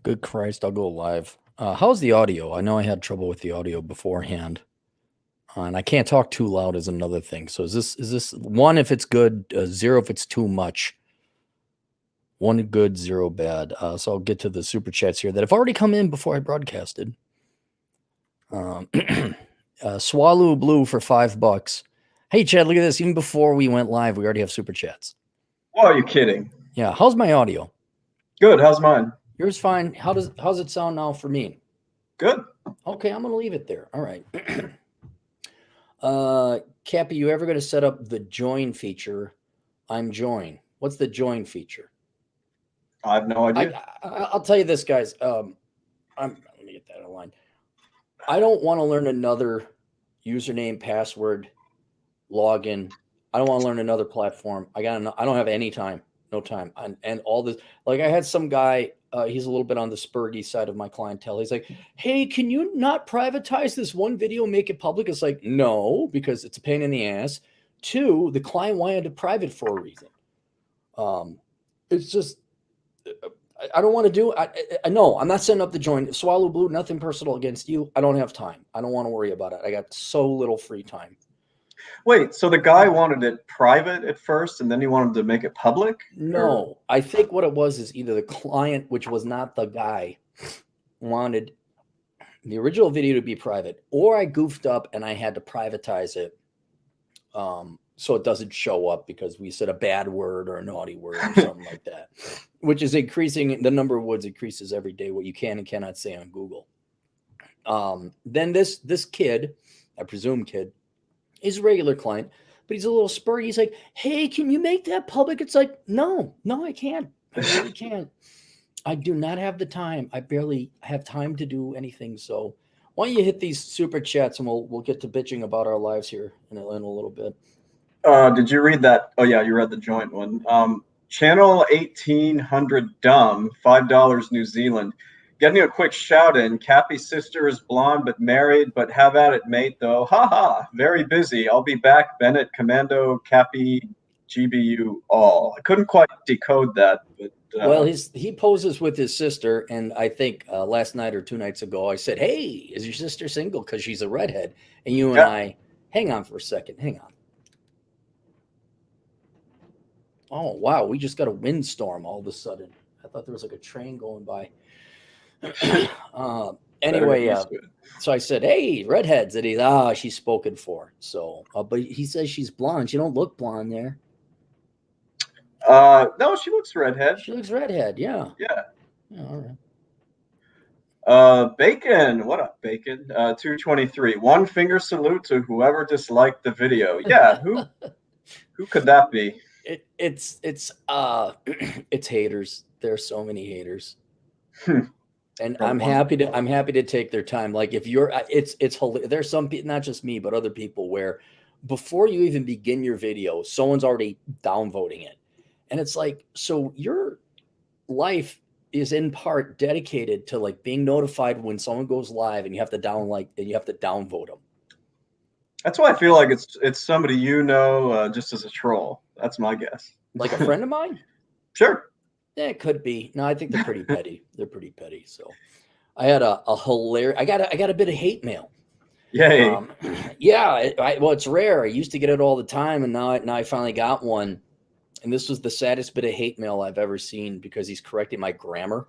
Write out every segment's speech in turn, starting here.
Good Christ, I'll go live. How's the audio? I know I had trouble with the audio beforehand, and I can't talk too loud is another thing. So is this one if it's good, zero if it's too much, one good, zero bad. So I'll get to the super chats here that have already come in before I broadcasted. Swallow Blue for $5. Hey Chad, look at this. Even before we went live, we already have super chats. Oh, are you kidding? Yeah. How's my audio? Good. How's mine? Yours fine. How's it sound now for me? Good. Okay, I'm gonna leave it there. All right. Cappy, you ever gonna set up the join feature? I'm join. What's the join feature? I have no idea. I'll tell you this, guys. Let me get that online. I don't want to learn another username, password, login. I don't want to learn another platform. I don't have any time, no time, and all this. Like I had some guy. He's a little bit on the spurgy side of my clientele. He's like, "Hey, can you not privatize this one video, make it public?" It's like, no, because it's a pain in the ass. Two, the client wanted it private for a reason. It's just, I don't want to do. I no, I'm not setting up the join. Swallow Blue, nothing personal against you. I don't have time. I don't want to worry about it. I got so little free time. Wait, so the guy wanted it private at first, and then he wanted to make it public? No, Or? I think what it was is either the client, which was not the guy, wanted the original video to be private, or I goofed up and I had to privatize it, so it doesn't show up because we said a bad word or a naughty word or something like that, which is increasing. The number of words increases every day, what you can and cannot say on Google. Then this kid, I presume kid, is a regular client, but he's a little spurty. He's like, "Hey, can you make that public?" It's like, no, I can't. I really can't. I do not have the time. I barely have time to do anything. So why don't you hit these super chats and we'll get to bitching about our lives here in a little bit. Did you read that? Oh yeah, you read the joint one. Channel 1800 Dumb, $5 New Zealand. Getting a quick shout in. Cappy's sister is blonde but married, but have at it, mate, though. Haha, very busy. I'll be back. Bennett, Commando, Cappy, GBU, all. I couldn't quite decode that, but. Well, he poses with his sister, and I think last night or 2 nights ago, I said, "Hey, is your sister single?" Because she's a redhead. And you and I, hang on for a second. Hang on. Oh, wow. We just got a windstorm all of a sudden. I thought there was like a train going by. Anyway, so I said, "Hey, redheads." And she's spoken for. So, but he says she's blonde. She don't look blonde there. No, she looks redhead. She looks redhead. Yeah. Yeah. All right. Bacon. What up, Bacon? 223. One finger salute to whoever disliked the video. Yeah. Who could that be? It's it's haters. There's so many haters. And I'm happy to take their time. Like if you're, it's there's some people, not just me, but other people where before you even begin your video, someone's already downvoting it. And it's like, so your life is in part dedicated to like being notified when someone goes live and you have to downvote them. That's why I feel like it's somebody just as a troll. That's my guess. Like a friend of mine? Sure. Yeah, it could be. No, I think they're pretty petty. They're pretty petty. So I had a hilarious, I got a bit of hate mail. Yay. Yeah. Well, it's rare. I used to get it all the time. And now I finally got one. And this was the saddest bit of hate mail I've ever seen because he's correcting my grammar.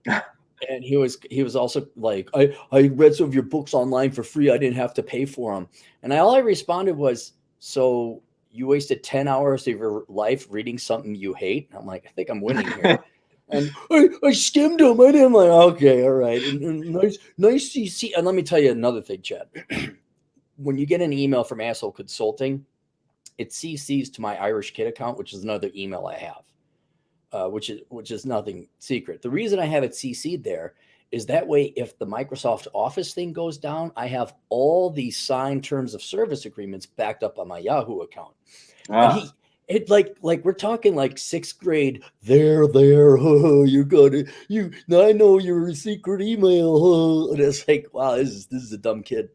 And he was also like, I read some of your books online for free. I didn't have to pay for them. And all I responded was, so you wasted 10 hours of your life reading something you hate? And I'm like, I think I'm winning here. And I skimmed him. I didn't like, okay, all right. And nice to see. And let me tell you another thing, Chad. When you get an email from Asshole Consulting, it CCs to my Irish Kid account, which is another email I have, which is nothing secret. The reason I have it CC'd there is that way if the Microsoft Office thing goes down, I have all these signed terms of service agreements backed up on my Yahoo account. And it like we're talking like 6th grade. There, you got it. I know your secret email. And it's like, wow, this is a dumb kid.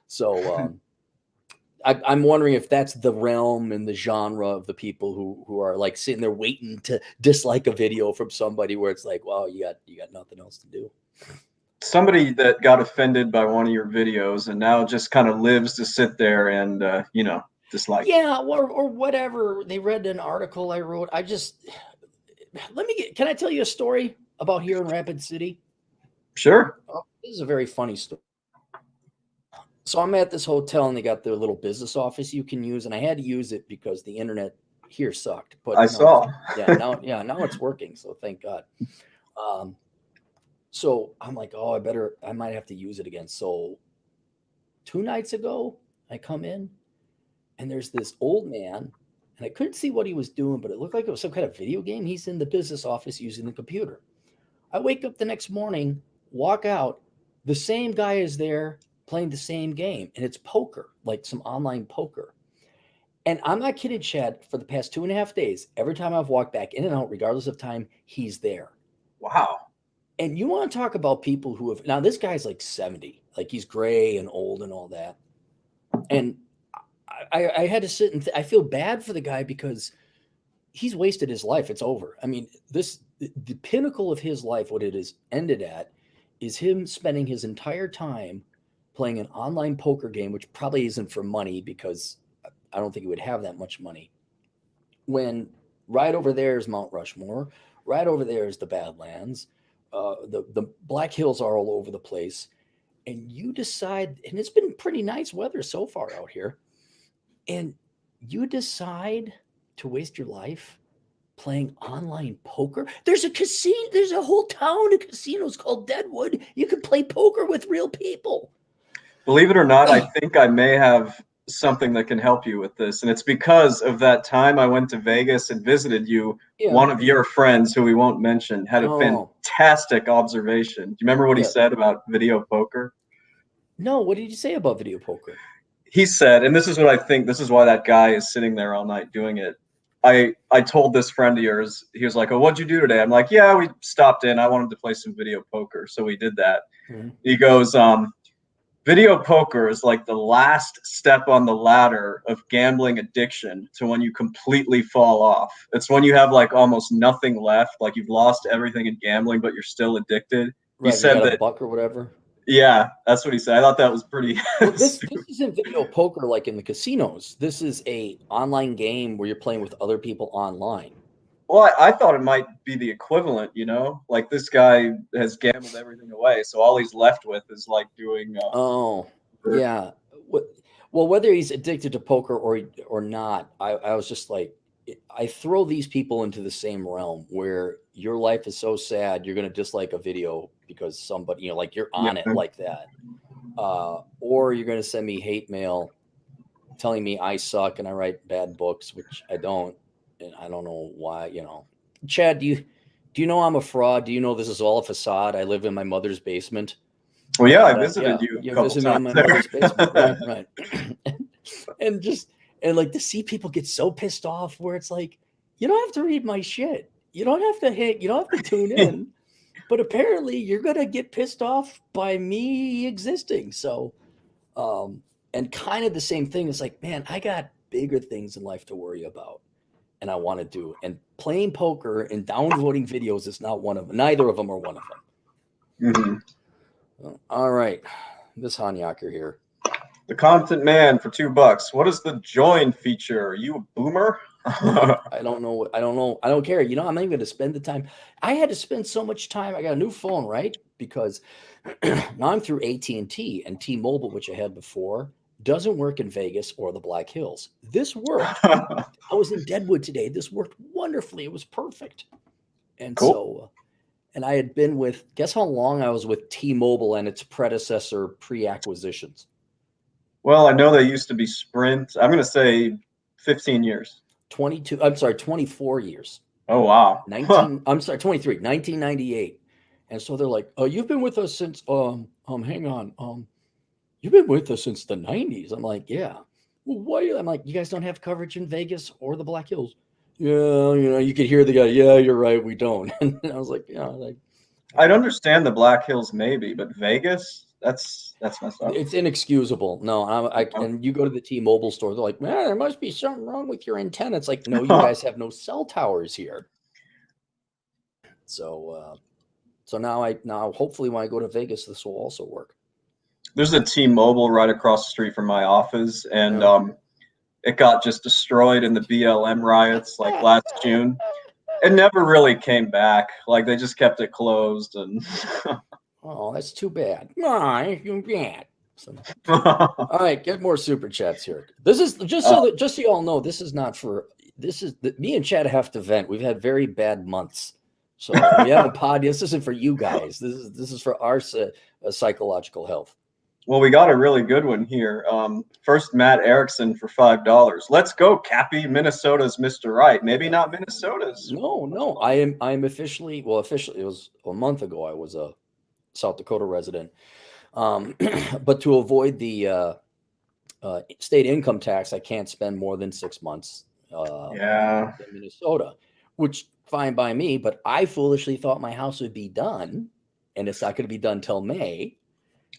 So I'm wondering if that's the realm and the genre of the people who are like sitting there waiting to dislike a video from somebody where it's like, wow, you got nothing else to do. Somebody that got offended by one of your videos and now just kind of lives to sit there and dislike. Yeah, or whatever. They read an article I wrote. Can I tell you a story about here in Rapid City? Sure. Oh, this is a very funny story. So I'm at this hotel and they got their little business office you can use, and I had to use it because the internet here sucked. But I saw. now it's working, so thank God. So I'm like, oh, I might have to use it again. So 2 nights ago, I come in and there's this old man, and I couldn't see what he was doing, but it looked like it was some kind of video game. He's in the business office using the computer. I wake up the next morning, walk out, the same guy is there playing the same game, and it's poker, like some online poker. And I'm not kidding, Chad, for the past 2.5 days, every time I've walked back in and out, regardless of time, he's there. Wow. And you want to talk about people who have, now this guy's like 70, like he's gray and old and all that. And I had to sit and I feel bad for the guy because he's wasted his life. It's over. I mean, the pinnacle of his life, what it is ended at, is him spending his entire time playing an online poker game, which probably isn't for money because I don't think he would have that much money. When right over there is Mount Rushmore, right over there is the Badlands, the Black Hills are all over the place, and you decide, and it's been pretty nice weather so far out here, and you decide to waste your life playing online poker. There's a casino, there's a whole town of casinos called Deadwood. You can play poker with real people. Believe it or not, I think I may have something that can help you with this. And it's because of that time I went to Vegas and visited you. Yeah. One of your friends, who we won't mention, had a fantastic observation. Do you remember what he said about video poker? No, what did you say about video poker? He said, and this is what I think, this is why that guy is sitting there all night doing it. I told this friend of yours, he was like, oh, what'd you do today? I'm like, yeah, we stopped in. I wanted to play some video poker. So we did that. Mm-hmm. He goes, video poker is like the last step on the ladder of gambling addiction to when you completely fall off. It's when you have like almost nothing left, like you've lost everything in gambling, but you're still addicted. Right, he said that a buck or whatever. Yeah, that's what he said. I thought that was pretty. Well, this isn't video poker like in the casinos. This is a online game where you're playing with other people online. Well, I thought it might be the equivalent, like this guy has gambled everything away, so all he's left with is like doing. Yeah. Well, whether he's addicted to poker or not, I was just like, I throw these people into the same realm where your life is so sad, you're going to dislike a video because somebody, like you're on it like that. Or you're going to send me hate mail telling me I suck and I write bad books, which I don't. And I don't know why, Chad, do you know I'm a fraud? Do you know this is all a facade? I live in my mother's basement. Well, yeah, I visited you a couple times. Me in my mother's basement, right. and like to see people get so pissed off where it's like, you don't have to read my shit. You don't have to tune in. But apparently you're going to get pissed off by me existing. So, and kind of the same thing is like, man, I got bigger things in life to worry about. And I want to do. And playing poker and downloading videos is not one of them. Neither of them are one of them. Mm-hmm. All right. This Hanyaker here. The Content Man for $2. What is the join feature? Are you a boomer? I don't know. I don't care. I'm not even going to spend the time. I had to spend so much time. I got a new phone, right? Because now I'm through AT&T and T-Mobile, which I had before. Doesn't work in Vegas or the Black Hills. This worked. I was in Deadwood today. This worked wonderfully. It was perfect. And cool. So, and I had been with, guess how long I was with T-Mobile and its predecessor pre-acquisitions? Well, I know they used to be Sprint. I'm going to say 15 years. 24 years. Oh, wow. 23, 1998. And so they're like, oh, you've been with us since, hang on. You've been with us since the 90s. I'm like, yeah. Well, why? I'm like, you guys don't have coverage in Vegas or the Black Hills. Yeah, you could hear the guy. Yeah, you're right. We don't. And I was like, yeah. I'd understand the Black Hills maybe, but Vegas? That's messed up. It's inexcusable. No, and you go to the T-Mobile store, they're like, man, there must be something wrong with your antenna. It's like, no, you guys have no cell towers here. So, now hopefully when I go to Vegas, this will also work. There's a T-Mobile right across the street from my office, and Yeah. it got just destroyed in the BLM riots like last June. It never really came back. Like they just kept it closed, and Oh, that's too bad. No, it's too bad. So, all right, get more super chats here. This is just so you all know. This is not for. Me and Chad have to vent. We've had very bad months, so we haven't pod. This isn't for you guys. This is for our psychological health. Well, we got a really good one here. First, Matt Erickson for $5. Let's go, Cappy. Minnesota's Mr. Right. Maybe not Minnesota's. No. I am officially. Well, officially, it was a month ago. I was a South Dakota resident, but to avoid the state income tax, I can't spend more than 6 months. In Minnesota, which fine by me. But I foolishly thought my house would be done, and it's not going to be done till May.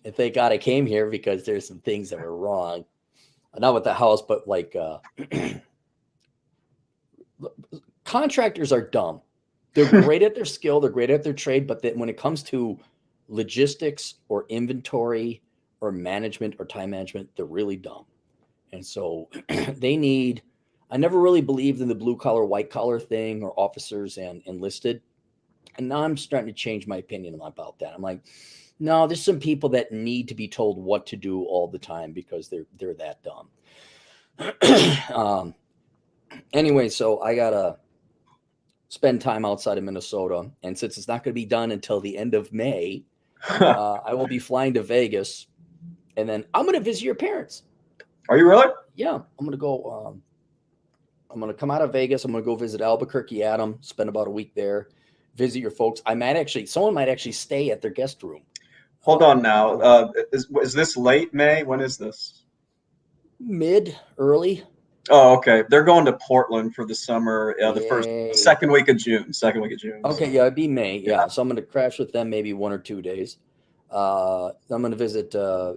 And thank God I came here because there's some things that were wrong. Not with the house, but like contractors are dumb. They're great at their skill. They're great at their trade. But then when it comes to logistics or inventory or management or time management, they're really dumb. And so I never really believed in the blue collar, white collar thing or officers and enlisted. And now I'm starting to change my opinion about that. I'm like, no, there's some people that need to be told what to do all the time because they're that dumb. Anyway, so I gotta spend time outside of Minnesota, and since it's not going to be done until the end of May, I will be flying to Vegas, and then I'm going to visit your parents. Are you really? Yeah, I'm going to go. I'm going to come out of Vegas. I'm going to go visit Albuquerque, Adam. Spend about a week there. Visit your folks. Someone might actually stay at their guest room. Hold on now. Is this late May? When is this? Early. Oh, okay. They're going to Portland for the summer. The second week of June. Okay, yeah, it'd be May. Yeah, so I'm going to crash with them maybe 1 or 2 days. I'm going to visit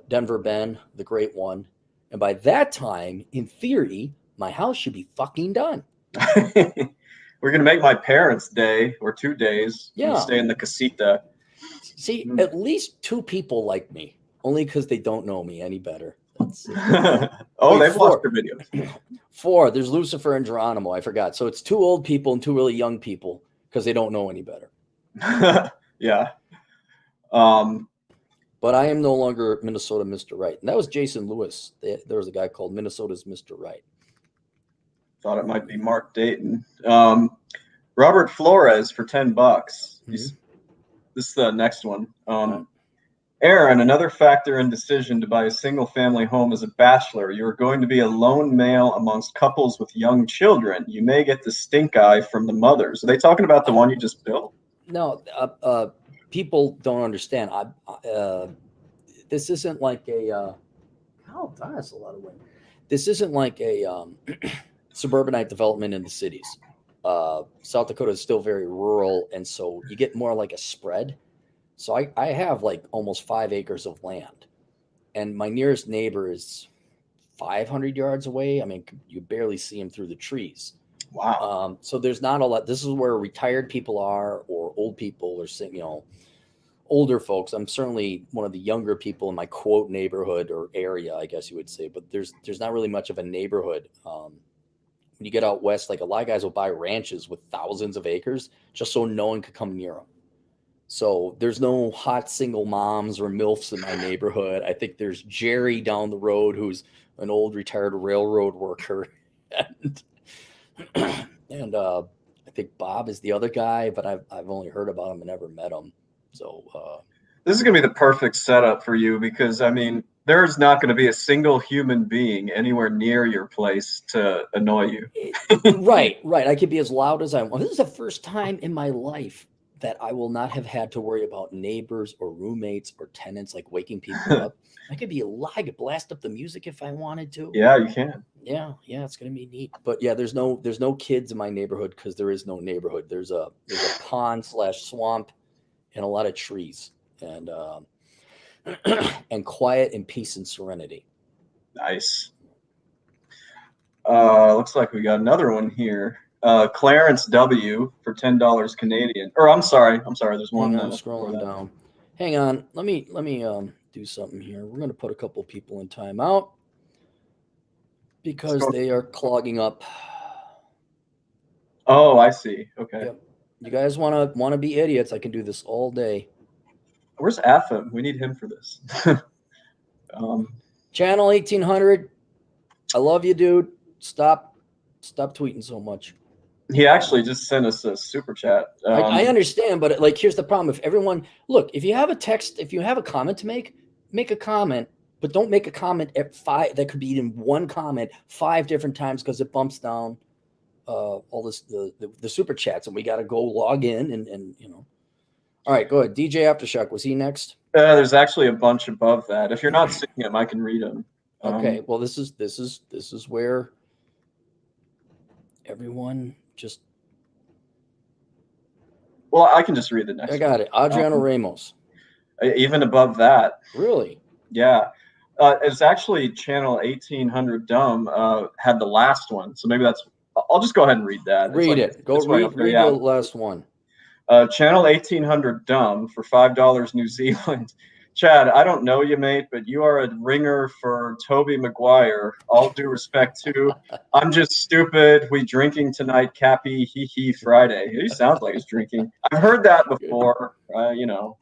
Denver Ben, the great one, and by that time, in theory, my house should be fucking done. We're going to make my parents' day or 2 days. Yeah, stay in the casita. See, at least 2 people like me, only because they don't know me any better. They've watched your videos. 4. There's Lucifer and Geronimo. I forgot. So it's 2 old people and 2 really young people because they don't know any better. Yeah. But I am no longer Minnesota Mr. Right. And that was Jason Lewis. There was a guy called Minnesota's Mr. Right. Thought it might be Mark Dayton. Robert Flores for $10. Mm-hmm. This is the next one. Aaron, another factor in decision to buy a single-family home as a bachelor, you are going to be a lone male amongst couples with young children. You may get the stink eye from the mothers. Are they talking about the one you just built? No, people don't understand. This isn't like a. That's a lot of wind. This isn't like a suburbanite development in the cities. South Dakota is still very rural, and so you get more like a spread. So I have like almost 5 acres of land, and my nearest neighbor is 500 yards away. I mean, you barely see him through the trees. Wow. So there's not a lot. This is where retired people are, or old people, or older folks. I'm certainly one of the younger people in my quote neighborhood or area, I guess you would say. But there's not really much of a neighborhood. When you get out west, like a lot of guys will buy ranches with thousands of acres just so no one could come near them. So there's no hot single moms or MILFs in my neighborhood. I think there's Jerry down the road, who's an old retired railroad worker. and I think Bob is the other guy, but I've only heard about him and never met him. So this is going to be the perfect setup for you because, I mean, there's not going to be a single human being anywhere near your place to annoy you. Right. I could be as loud as I want. This is the first time in my life that I will not have had to worry about neighbors or roommates or tenants, like waking people up. I could could blast up the music if I wanted to. Yeah, you can. Yeah, it's gonna be neat. But yeah, there's no kids in my neighborhood because there is no neighborhood. There's a pond/swamp and a lot of trees. And and quiet and peace and serenity. Nice. Looks like we got another one here. Clarence W for $10 Canadian. Or I'm sorry. There's one. I'm scrolling down. Hang on. Let me do something here. We're going to put a couple people in timeout because they are clogging up. Oh, I see. Okay. Yep. You guys want to be idiots? I can do this all day. Where's Atham? We need him for this. Channel 1800. I love you, dude. Stop tweeting so much. He actually just sent us a super chat. I understand, but like, here's the problem. If everyone if you have a text, if you have a comment to make a comment, but don't make a comment at 5. That could be in one comment 5 different times because it bumps down all this the super chats, and we got to go log in and All right, go ahead. DJ Aftershock, was he next? There's actually a bunch above that. If you're not seeing them, I can read them. Okay, well, this is where everyone just. Well, I can just read the next. I got it. Adriano Ramos. Even above that. Really? Yeah. It's actually channel 1800 Dumb had the last one, so maybe that's. I'll just go ahead and read that. Read it. Go read the last one. Channel 1800 Dumb for $5 New Zealand. Chad, I don't know you, mate, but you are a ringer for Toby Maguire. All due respect to. I'm just stupid. We drinking tonight, Cappy. Hee hee Friday. He sounds like he's drinking. I've heard that before.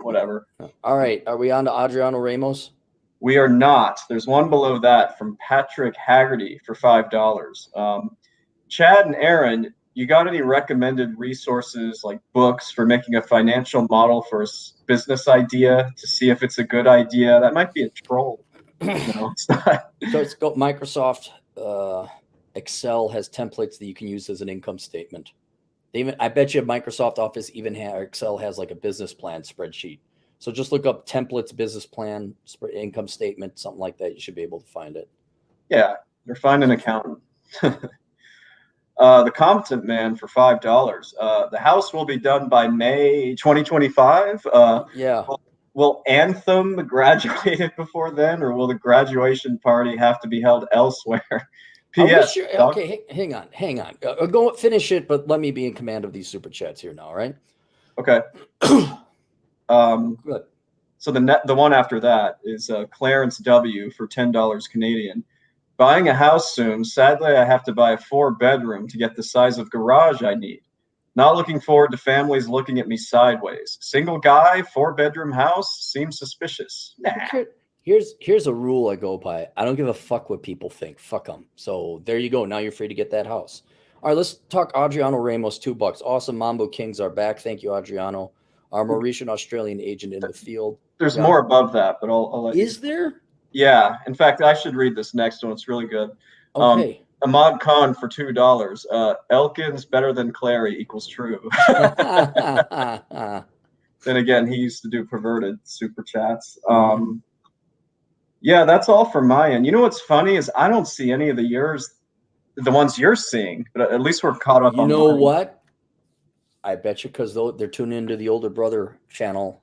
Whatever. All right. Are we on to Adriano Ramos? We are not. There's one below that from Patrick Haggerty for $5. Chad and Aaron, you got any recommended resources like books for making a financial model for a business idea to see if it's a good idea? That might be a troll. It's not. So it's got Microsoft Excel has templates that you can use as an income statement. I bet you Microsoft Office Excel has like a business plan spreadsheet. So just look up templates, business plan, income statement, something like that. You should be able to find it. Yeah, or find an accountant. The Competent Man for $5. The house will be done by May 2025. Yeah. Will Anthem graduate before then, or will the graduation party have to be held elsewhere? P.S. Okay, hang on. Go finish it, but let me be in command of these super chats here now, all right? Okay. Good. So the one after that is Clarence W for $10 Canadian. Buying a house soon. Sadly, I have to buy a 4-bedroom to get the size of garage I need. Not looking forward to families looking at me sideways. Single guy, 4-bedroom house seems suspicious. Nah. Here's a rule I go by. I don't give a fuck what people think. Fuck them. So there you go. Now you're free to get that house. All right, let's talk Adriano Ramos. $2. Awesome. Mambo Kings are back. Thank you, Adriano. Our Mauritian Australian agent in the field. There's more above that, but I'll let you. Is there? Yeah. In fact, I should read this next one. It's really good. Okay. Ahmad Khan for $2. Elkins better than Clary equals true. Then again, he used to do perverted super chats. Yeah, that's all from my end. You know what's funny is I don't see any of the ones you're seeing, but at least we're caught up on. You know what? I bet you because they're tuning into the older brother channel,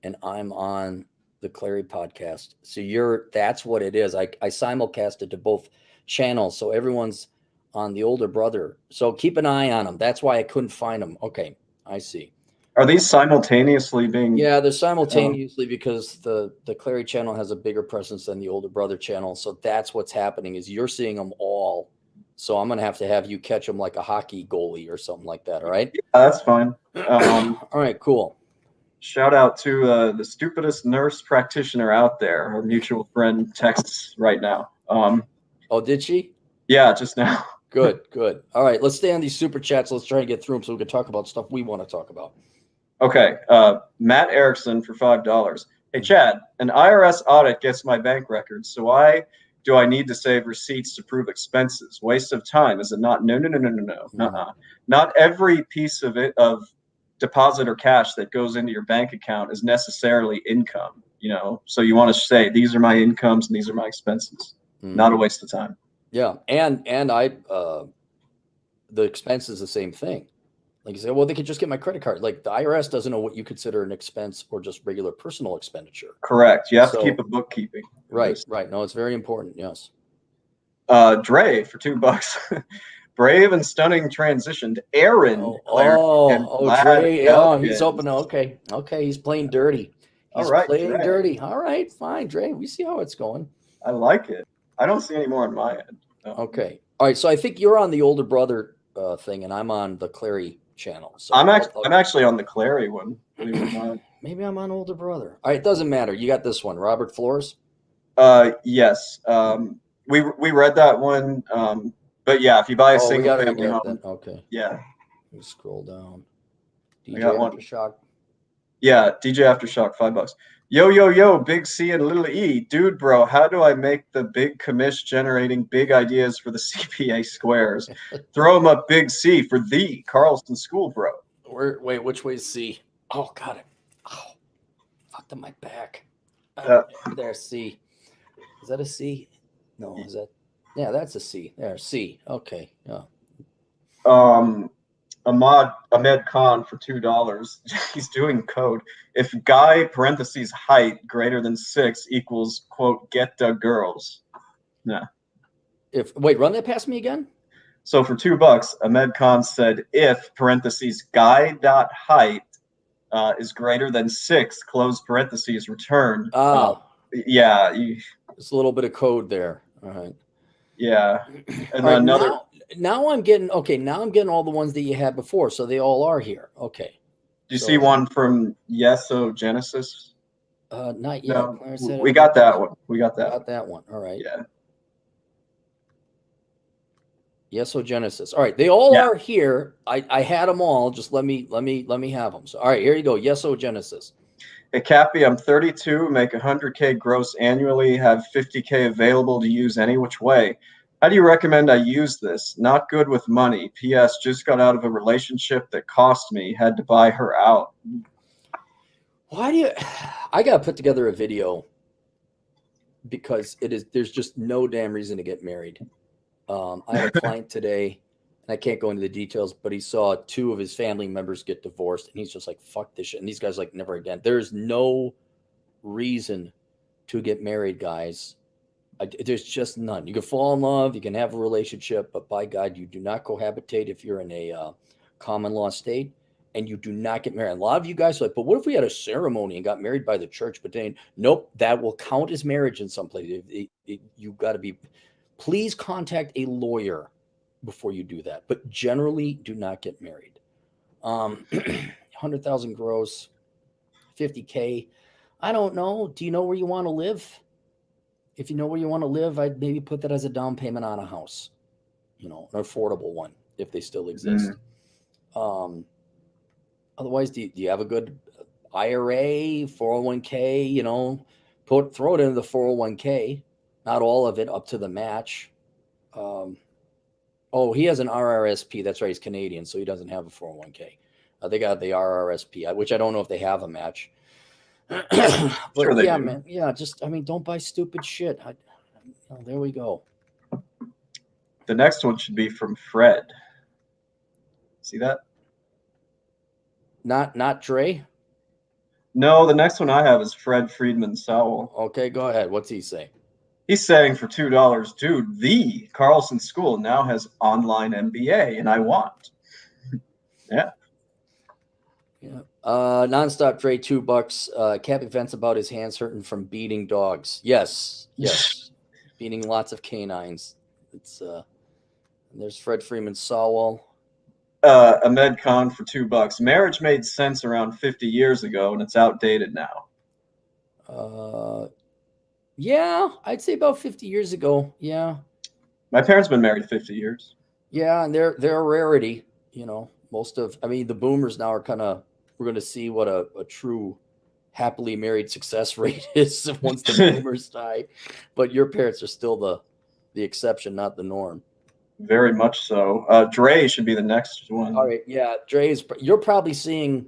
and I'm on the Clary podcast. So that's what it is. I simulcasted to both channels, so everyone's on the older brother. So keep an eye on them. That's why I couldn't find them. Okay, I see. Are these simultaneously being? Yeah, they're simultaneously because the Clary channel has a bigger presence than the older brother channel. So that's what's happening is you're seeing them all. So I'm going to have you catch them like a hockey goalie or something like that. All right. Yeah, that's fine. All right, cool. Shout out to the stupidest nurse practitioner out there. Our mutual friend texts right now. Oh, did she? Yeah, just now. Good. All right, let's stay on these super chats. Let's try to get through them so we can talk about stuff we want to talk about. Okay. Matt Erickson for $5. Hey, Chad, an IRS audit gets my bank records, so why do I need to save receipts to prove expenses? Waste of time, is it not? No. Not every piece of deposit or cash that goes into your bank account is necessarily income, so you want to say these are my incomes and these are my expenses. Not a waste of time. Yeah, and I the expense is the same thing. Like you say, well, they could just get my credit card. Like the IRS doesn't know what you consider an expense or just regular personal expenditure. Correct. You have to keep a bookkeeping. Right. No, it's very important. Yes. Dre for $2. Brave and stunning transitioned. Aaron declared and Vlad Dre. Oh, he's Elkums. open. Okay. He's playing dirty. He's playing dirty. All right, fine, Dre. We see how it's going. I like it. I don't see any more on my end. Okay. All right. So I think you're on the older brother thing, and I'm on the Clary channel. So I'm actually on the Clary one. Maybe I'm on older brother. All right. It doesn't matter. You got this one, Robert Flores. Yes. We read that one. But yeah, if you buy a single family home, okay. Yeah. Let me scroll down. DJ Aftershock. Yeah, DJ Aftershock, $5. Yo, Big C and Little E. Dude, bro, how do I make the big commish generating big ideas for the CPA squares? Throw them up Big C for the Carlson School, bro. Wait, which way is C? Oh, got it. Oh, fucked up my back. There, C. Is that a C? No, is that? Yeah, that's a C. There, C. Okay. Yeah. Ahmed Khan for $2. He's doing code. If guy parentheses height greater than 6 equals quote get the girls. Nah. Run that past me again. So for $2, Ahmed Khan said if parentheses guy dot height is greater than 6 close parentheses return. Yeah. There's a little bit of code there. All right. Yeah. And then another. Now I'm getting all the ones that you had before, so they all are here. Okay. Do you see one from Genesis? Not yet. No, we got that one. Got that one. All right. Yeah. Genesis. All right. They all are here. I had them all. Just let me have them. So all right, here you go. Genesis. Hey Cappy, I'm 32, make 100K gross annually, have 50K available to use any which way. How do you recommend I use this? Not good with money. P.S. Just got out of a relationship that cost me. Had to buy her out. I got to put together a video because there's just no damn reason to get married. I had a client today, and I can't go into the details, but he saw 2 of his family members get divorced, and he's just like, fuck this shit. And these guys like, never again. There's no reason to get married, guys. There's just none. You can fall in love, you can have a relationship, but by God, you do not cohabitate if you're in a common law state, and you do not get married. A lot of you guys are like, but what if we had a ceremony and got married by the church? But then, nope, that will count as marriage in some place. You got to be, please contact a lawyer before you do that. But generally, do not get married. 100,000 gross, 50K. I don't know. Do you know where you want to live? If you know where you want to live, I'd maybe put that as a down payment on a house, an affordable one, if they still exist. Otherwise, do you have a good IRA, 401k, throw it into the 401k, not all of it up to the match. He has an RRSP. That's right. He's Canadian, so he doesn't have a 401k. They got the RRSP, which I don't know if they have a match. But sure yeah, do. Man. Yeah, don't buy stupid shit. There we go. The next one should be from Fred. See that? Not Dre? No, the next one I have is Fred Friedman Sowell. Okay, go ahead. What's he saying? He's saying for $2, dude, the Carlson School now has online MBA, and I want. Yeah. Yeah. Nonstop Dre, $2. Cappy vents about his hands hurting from beating dogs. Yes. Beating lots of canines. It's there's Fred Freeman Sowell. Ahmed Khan for $2. Marriage made sense around 50 years ago, and it's outdated now. Yeah, I'd say about 50 years ago. Yeah. My parents been married 50 years. Yeah, and they're a rarity. The boomers now are we're going to see what a true happily married success rate is once the boomers die. But your parents are still the exception, not the norm. Very much so. Dre should be the next one. All right. Yeah. You're probably seeing.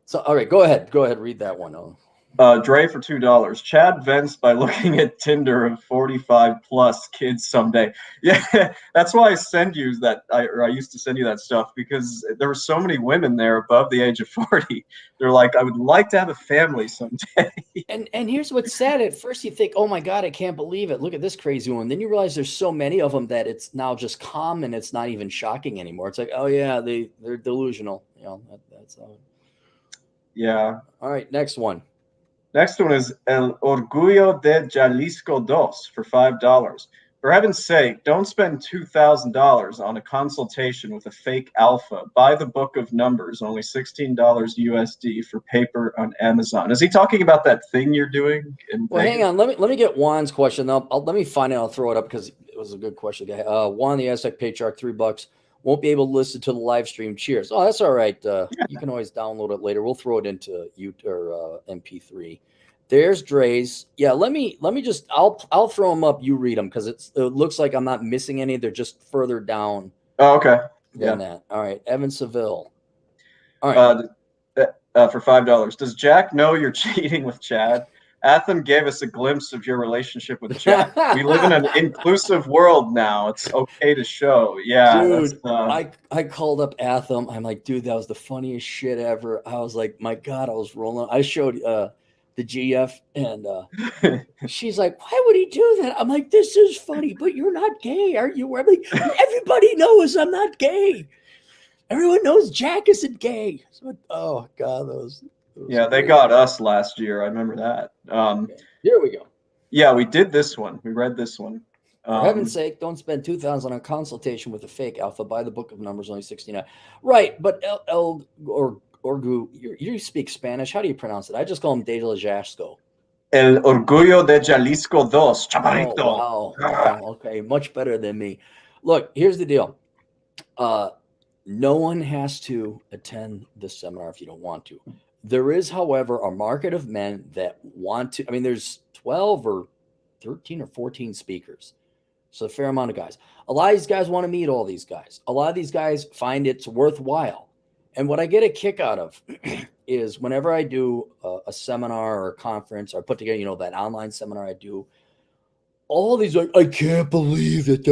So, all right, go ahead. Read that one. Dre for $2. Chad vents by looking at Tinder of 45 plus kids someday. Yeah, that's why I send you that. I used to send you that stuff because there were so many women there above the age of 40. They're like, I would like to have a family someday. And here's what's sad. At first you think, oh my God, I can't believe it. Look at this crazy one. Then you realize there's so many of them that it's now just common. It's not even shocking anymore. It's like, oh yeah, they're delusional. You know, that's Yeah. all right. Next one. Next one is El Orgullo de Jalisco Dos for $5. For heaven's sake, don't spend $2,000 on a consultation with a fake alpha. Buy the book of numbers, only $16 USD for paper on Amazon. Is he talking about that thing you're doing in Well, Vegas? hang on. Let me get Juan's question. Let me find it. I'll throw it up because it was a good question. Juan, the Aztec Patriarch, $3. Won't be able to listen to the live stream. Cheers. Oh, that's all right. You can always download it later. We'll throw it into MP3. There's Dre's. Yeah, let me just I'll throw them up. You read them because it looks like I'm not missing any. They're just further down. Oh, okay. Than that. All right, Evan Seville. All right. For $5. Does Jack know you're cheating with Chad? Atham gave us a glimpse of your relationship with Chad. We live in an inclusive world now. It's okay to show. Yeah, dude. I called up Atham. I'm like, dude, that was the funniest shit ever. I was like, my God, I was rolling. I showed the GF and she's like, why would he do that? I'm like, this is funny, but you're not gay, are you? I'm like, everybody knows I'm not gay. Everyone knows Jack isn't gay. So, oh God, those yeah, they got us last year. I remember that. Okay. Here we go. Yeah, we did this one. We read this one. For heaven's sake, don't spend $2,000 on consultation with a fake alpha. Buy the book of numbers, only $69. Right, but Orgu, you speak Spanish. How do you pronounce it? I just call him De Jasco. El Orgullo de Jalisco Dos, Chaparrito. Oh, wow. Okay, much better than me. Look, here's the deal. No one has to attend this seminar if you don't want to. There is, however, a market of men that want to. I mean, there's 12 or 13 or 14 speakers. So a fair amount of guys. A lot of these guys want to meet all these guys. A lot of these guys find it's worthwhile. And what I get a kick out of is whenever I do a seminar or a conference or put together, that online seminar I do, all these like, I can't believe it.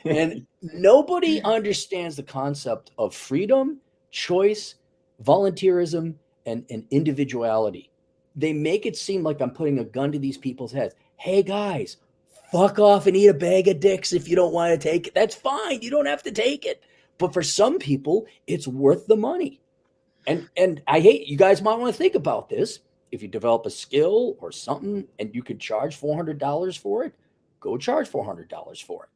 And nobody understands the concept of freedom, choice, volunteerism, and individuality. They make it seem like I'm putting a gun to these people's heads. Hey guys, fuck off and eat a bag of dicks if you don't want to take it. That's fine. You don't have to take it. But for some people, it's worth the money. And I hate, you guys might want to think about this. If you develop a skill or something and you could charge $400 for it, go charge $400 for it.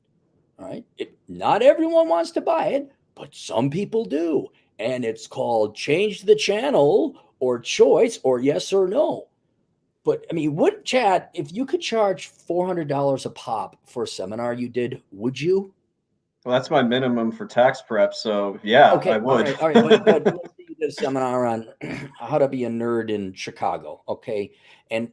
All right. Not everyone wants to buy it, but some people do. And it's called change the channel or choice or yes or no. But I mean, Chad, if you could charge $400 a pop for a seminar you did, would you? Well, that's my minimum for tax prep. So yeah, okay, I would. All right. But let's say you did a seminar on how to be a nerd in Chicago. Okay. And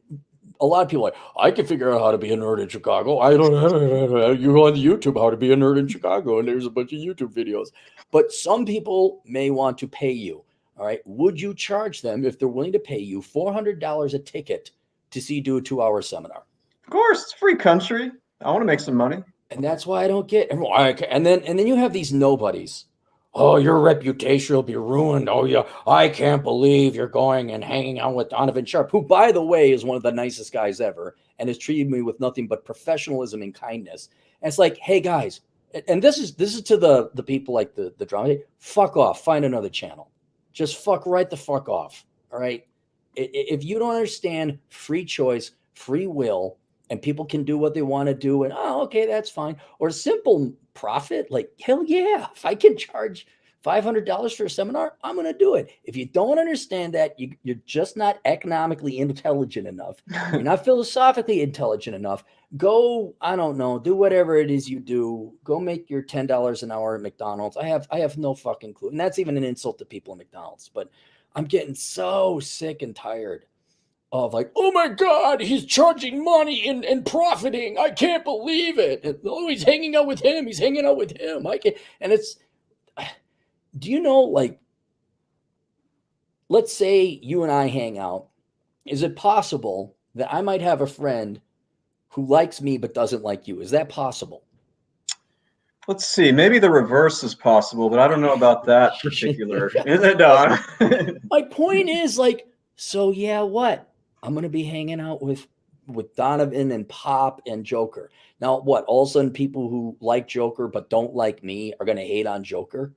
a lot of people are like, I can figure out how to be a nerd in Chicago. I don't know. You go on YouTube, how to be a nerd in Chicago, and there's a bunch of YouTube videos. But some people may want to pay you. All right. Would you charge them if they're willing to pay you $400 a ticket to see you do a 2-hour seminar? Of course, it's a free country. I want to make some money. And that's why I don't get. And then you have these nobodies. Oh, your reputation will be ruined. Oh, yeah, I can't believe you're going and hanging out with Donovan Sharp, who, by the way, is one of the nicest guys ever and has treated me with nothing but professionalism and kindness. And it's like, hey guys, and this is to the people like the drama. Fuck off. Find another channel. Just fuck right the fuck off. All right. If you don't understand free choice, free will, and people can do what they want to do, and okay, that's fine. Or simple profit, like hell yeah, if I can charge $500 for a seminar, I'm going to do it. If you don't understand that, you're just not economically intelligent enough. You're not philosophically intelligent enough. Go, I don't know, do whatever it is you do. Go make your $10 an hour at McDonald's. I have no fucking clue, and that's even an insult to people at McDonald's. But I'm getting so sick and tired of like, oh my God, he's charging money and profiting. I can't believe it. And, he's hanging out with him. He's hanging out with him. I can't. And it's, do you know, like, let's say you and I hang out is it possible that I might have a friend who likes me but doesn't like you? Is that possible? Let's see. Maybe the reverse is possible, but I don't know about that particular. No. My point is, like, so yeah, what? I'm gonna be hanging out with Donovan and Pop and Joker. Now, what? All of a sudden, people who like Joker but don't like me are gonna hate on Joker.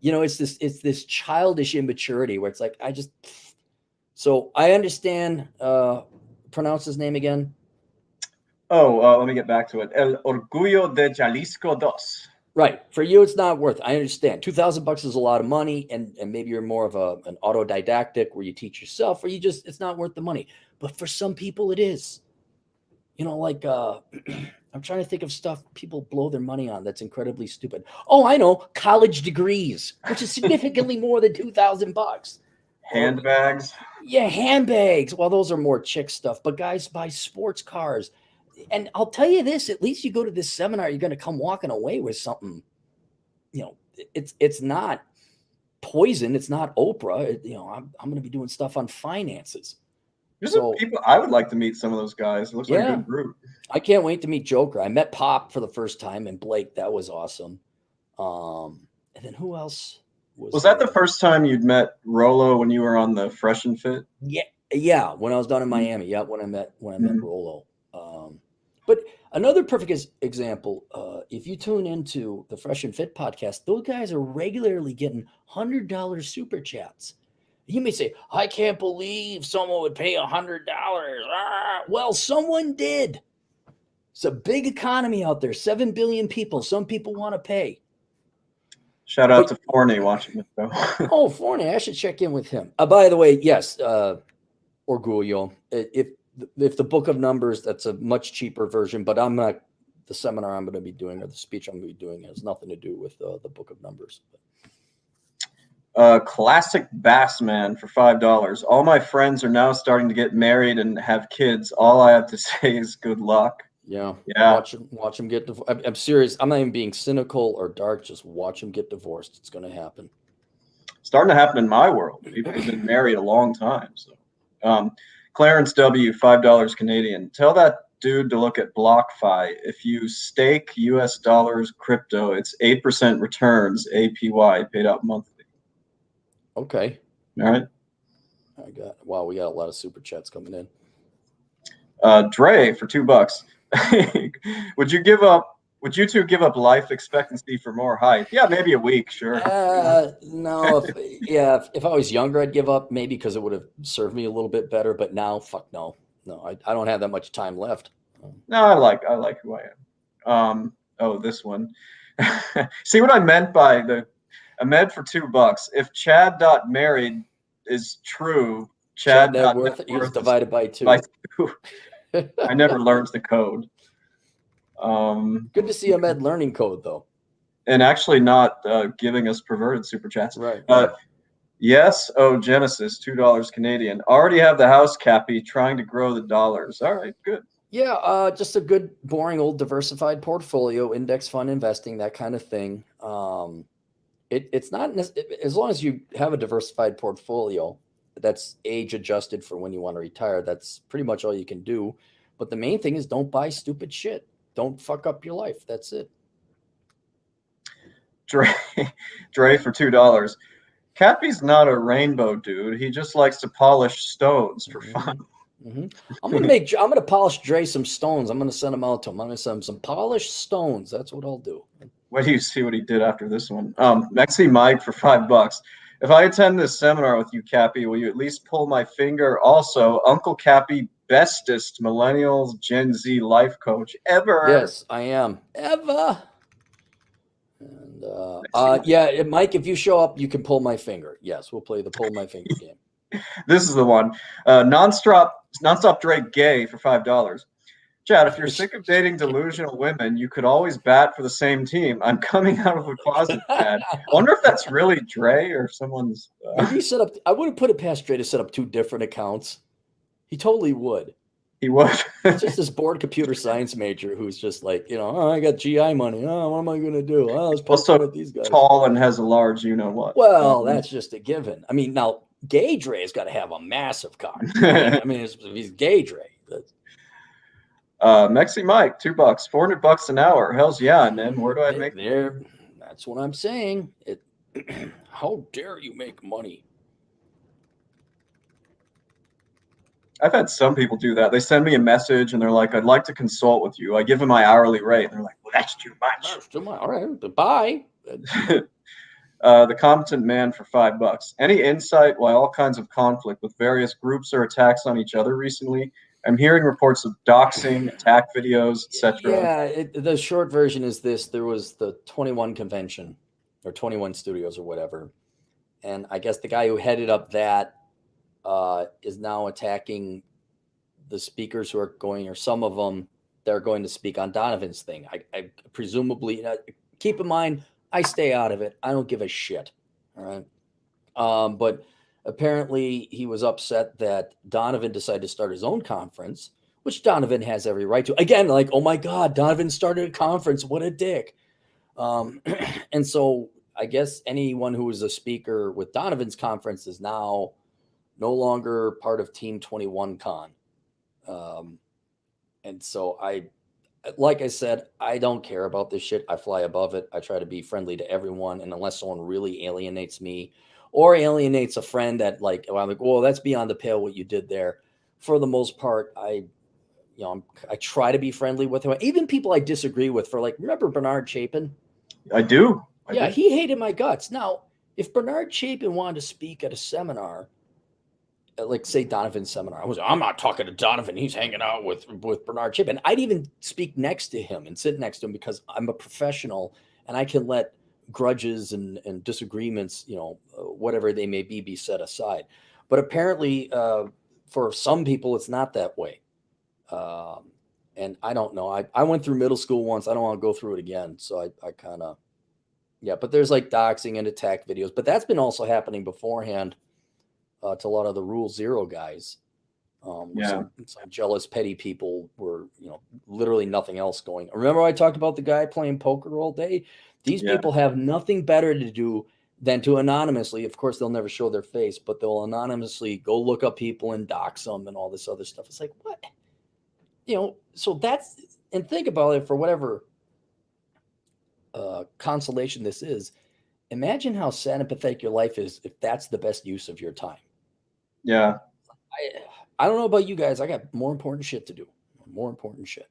You know, it's this childish immaturity where it's like I just. So I understand. Pronounce his name again. Oh, let me get back to it. El Orgullo de Jalisco dos. Right. For you, it's not worth. I understand. $2,000 is a lot of money, and maybe you're more of an autodidactic where you teach yourself, or you just it's not worth the money. But for some people, it is. You know, like I'm trying to think of stuff people blow their money on that's incredibly stupid. Oh, I know, college degrees, which is significantly more than $2,000. Handbags. Yeah, handbags. Well, those are more chick stuff. But guys buy sports cars. And I'll tell you this, at least you go to this seminar, you're going to come walking away with something. You know, it's not poison. It's not Oprah. I'm going to be doing stuff on finances. There's some people I would like to meet. Some of those guys. It looks like a good group. I can't wait to meet Joker. I met Pop for the first time and Blake. That was awesome. And then who else was that? The first time you'd met Rolo when you were on the Fresh and Fit? Yeah. When I was down in Miami. Yeah, when I met Rolo. But another perfect example, if you tune into the Fresh and Fit podcast, those guys are regularly getting $100 super chats. You may say, I can't believe someone would pay $100. Well, someone did. It's a big economy out there, 7 billion people. Some people want to pay. Shout out to Forney watching this show. Oh, Forney, I should check in with him. By the way, yes, Orgullo. If the book of numbers, that's a much cheaper version, but I'm not the seminar I'm going to be doing or the speech I'm going to be doing has nothing to do with the book of numbers. Classic Bass Man for $5. All my friends are now starting to get married and have kids. All I have to say is good luck. Yeah. Watch them get divorced. I'm serious. I'm not even being cynical or dark. Just watch them get divorced. It's going to happen. Starting to happen in my world. People have been married a long time. So, Clarence W, $5 Canadian. Tell that dude to look at BlockFi. If you stake US dollars crypto, it's 8% returns, APY, paid out monthly. Okay. All right. We got a lot of super chats coming in. Dre for $2. Would you two give up life expectancy for more height? Yeah, maybe a week, sure. No, if I was younger, I'd give up maybe because it would have served me a little bit better. But now, fuck no. I don't have that much time left. No, I like who I am. This one. See what I meant by Ahmed for $2. If Chad.married is true, Chad net worth is divided by 2. I never learned the code. Good to see Ahmed learning code though, and actually not giving us perverted super chats. Right. Yes. Oh, Genesis, $2 Canadian. Already have the house, Cappy. Trying to grow the dollars. All right, good. Yeah, just a good, boring old diversified portfolio, index fund investing, that kind of thing. It's not as long as you have a diversified portfolio that's age adjusted for when you want to retire. That's pretty much all you can do. But the main thing is don't buy stupid shit. Don't fuck up your life. That's it. Dre for $2. Cappy's not a rainbow dude. He just likes to polish stones for fun. Mm-hmm. I'm gonna polish Dre some stones. I'm gonna send him out to him. I'm gonna send him some polished stones. That's what I'll do. Wait do you see what he did after this one? Mexi Mike for $5. If I attend this seminar with you, Cappy, will you at least pull my finger? Also, Uncle Cappy, bestest millennials Gen Z life coach ever. Yes, I am. Ever. And Mike, if you show up, you can pull my finger. Yes, we'll play the pull my finger game. This is the one. Nonstop Drake gay for $5. Chad, if you're sick of dating delusional women, you could always bat for the same team. I'm coming out of the closet, Chad. I wonder if that's really Dre or someone's. Maybe he set up. I wouldn't put it past Dre to set up 2 different accounts. He totally would. He would. It's just this bored computer science major who's just like, I got GI money. Oh, what am I going to do? Oh, let's post with these guys. Tall and has a large, you know what. Well, that's just a given. I mean, now Gay Dre's got to have a massive cock. I mean, if he's Gay Dre. Mexi Mike, $2, $400 an hour. Hell's yeah, man. Where do I make there? That's what I'm saying. How dare you make money? I've had some people do that. They send me a message and they're like, I'd like to consult with you. I give them my hourly rate. And they're like, well, that's too much. That's too much. All right, bye. The Competent Man for $5. Any insight why all kinds of conflict with various groups or attacks on each other recently? I'm hearing reports of doxing, attack videos, etc. Yeah, the short version is this. There was the 21 convention or 21 studios or whatever. And I guess the guy who headed up that is now attacking the speakers who are going, or some of them, they're going to speak on Donovan's thing. I presumably, keep in mind, I stay out of it. I don't give a shit. All right. But apparently he was upset that Donovan decided to start his own conference, which Donovan has every right to. Again, like, oh my God, Donovan started a conference. What a dick. And so I guess anyone who was a speaker with Donovan's conference is now no longer part of Team 21 Con. And so like I said, I don't care about this shit. I fly above it. I try to be friendly to everyone. And unless someone really alienates me or alienates a friend that I'm like, well, that's beyond the pale what you did there. For the most part, I try to be friendly with him. Even people I disagree with, remember Bernard Chapin? I do. He hated my guts. Now, if Bernard Chapin wanted to speak at a seminar, like say Donovan's seminar, I'm not talking to Donovan. He's hanging out with Bernard Chapin. I'd even speak next to him and sit next to him because I'm a professional and I can let grudges and disagreements, whatever they may be set aside. But apparently, for some people, it's not that way. And I don't know. I went through middle school once. I don't want to go through it again. So I kind of, but there's like doxing and attack videos, but that's been also happening beforehand to a lot of the Rule Zero guys. Some jealous, petty people were, literally nothing else going. Remember I talked about the guy playing poker all day? These people have nothing better to do than to anonymously, of course, they'll never show their face, but they'll anonymously go look up people and dox them and all this other stuff. It's like, what? So that's, and think about it for whatever consolation this is. Imagine how sad and pathetic your life is if that's the best use of your time. Yeah. I don't know about you guys. I got more important shit to do. More important shit.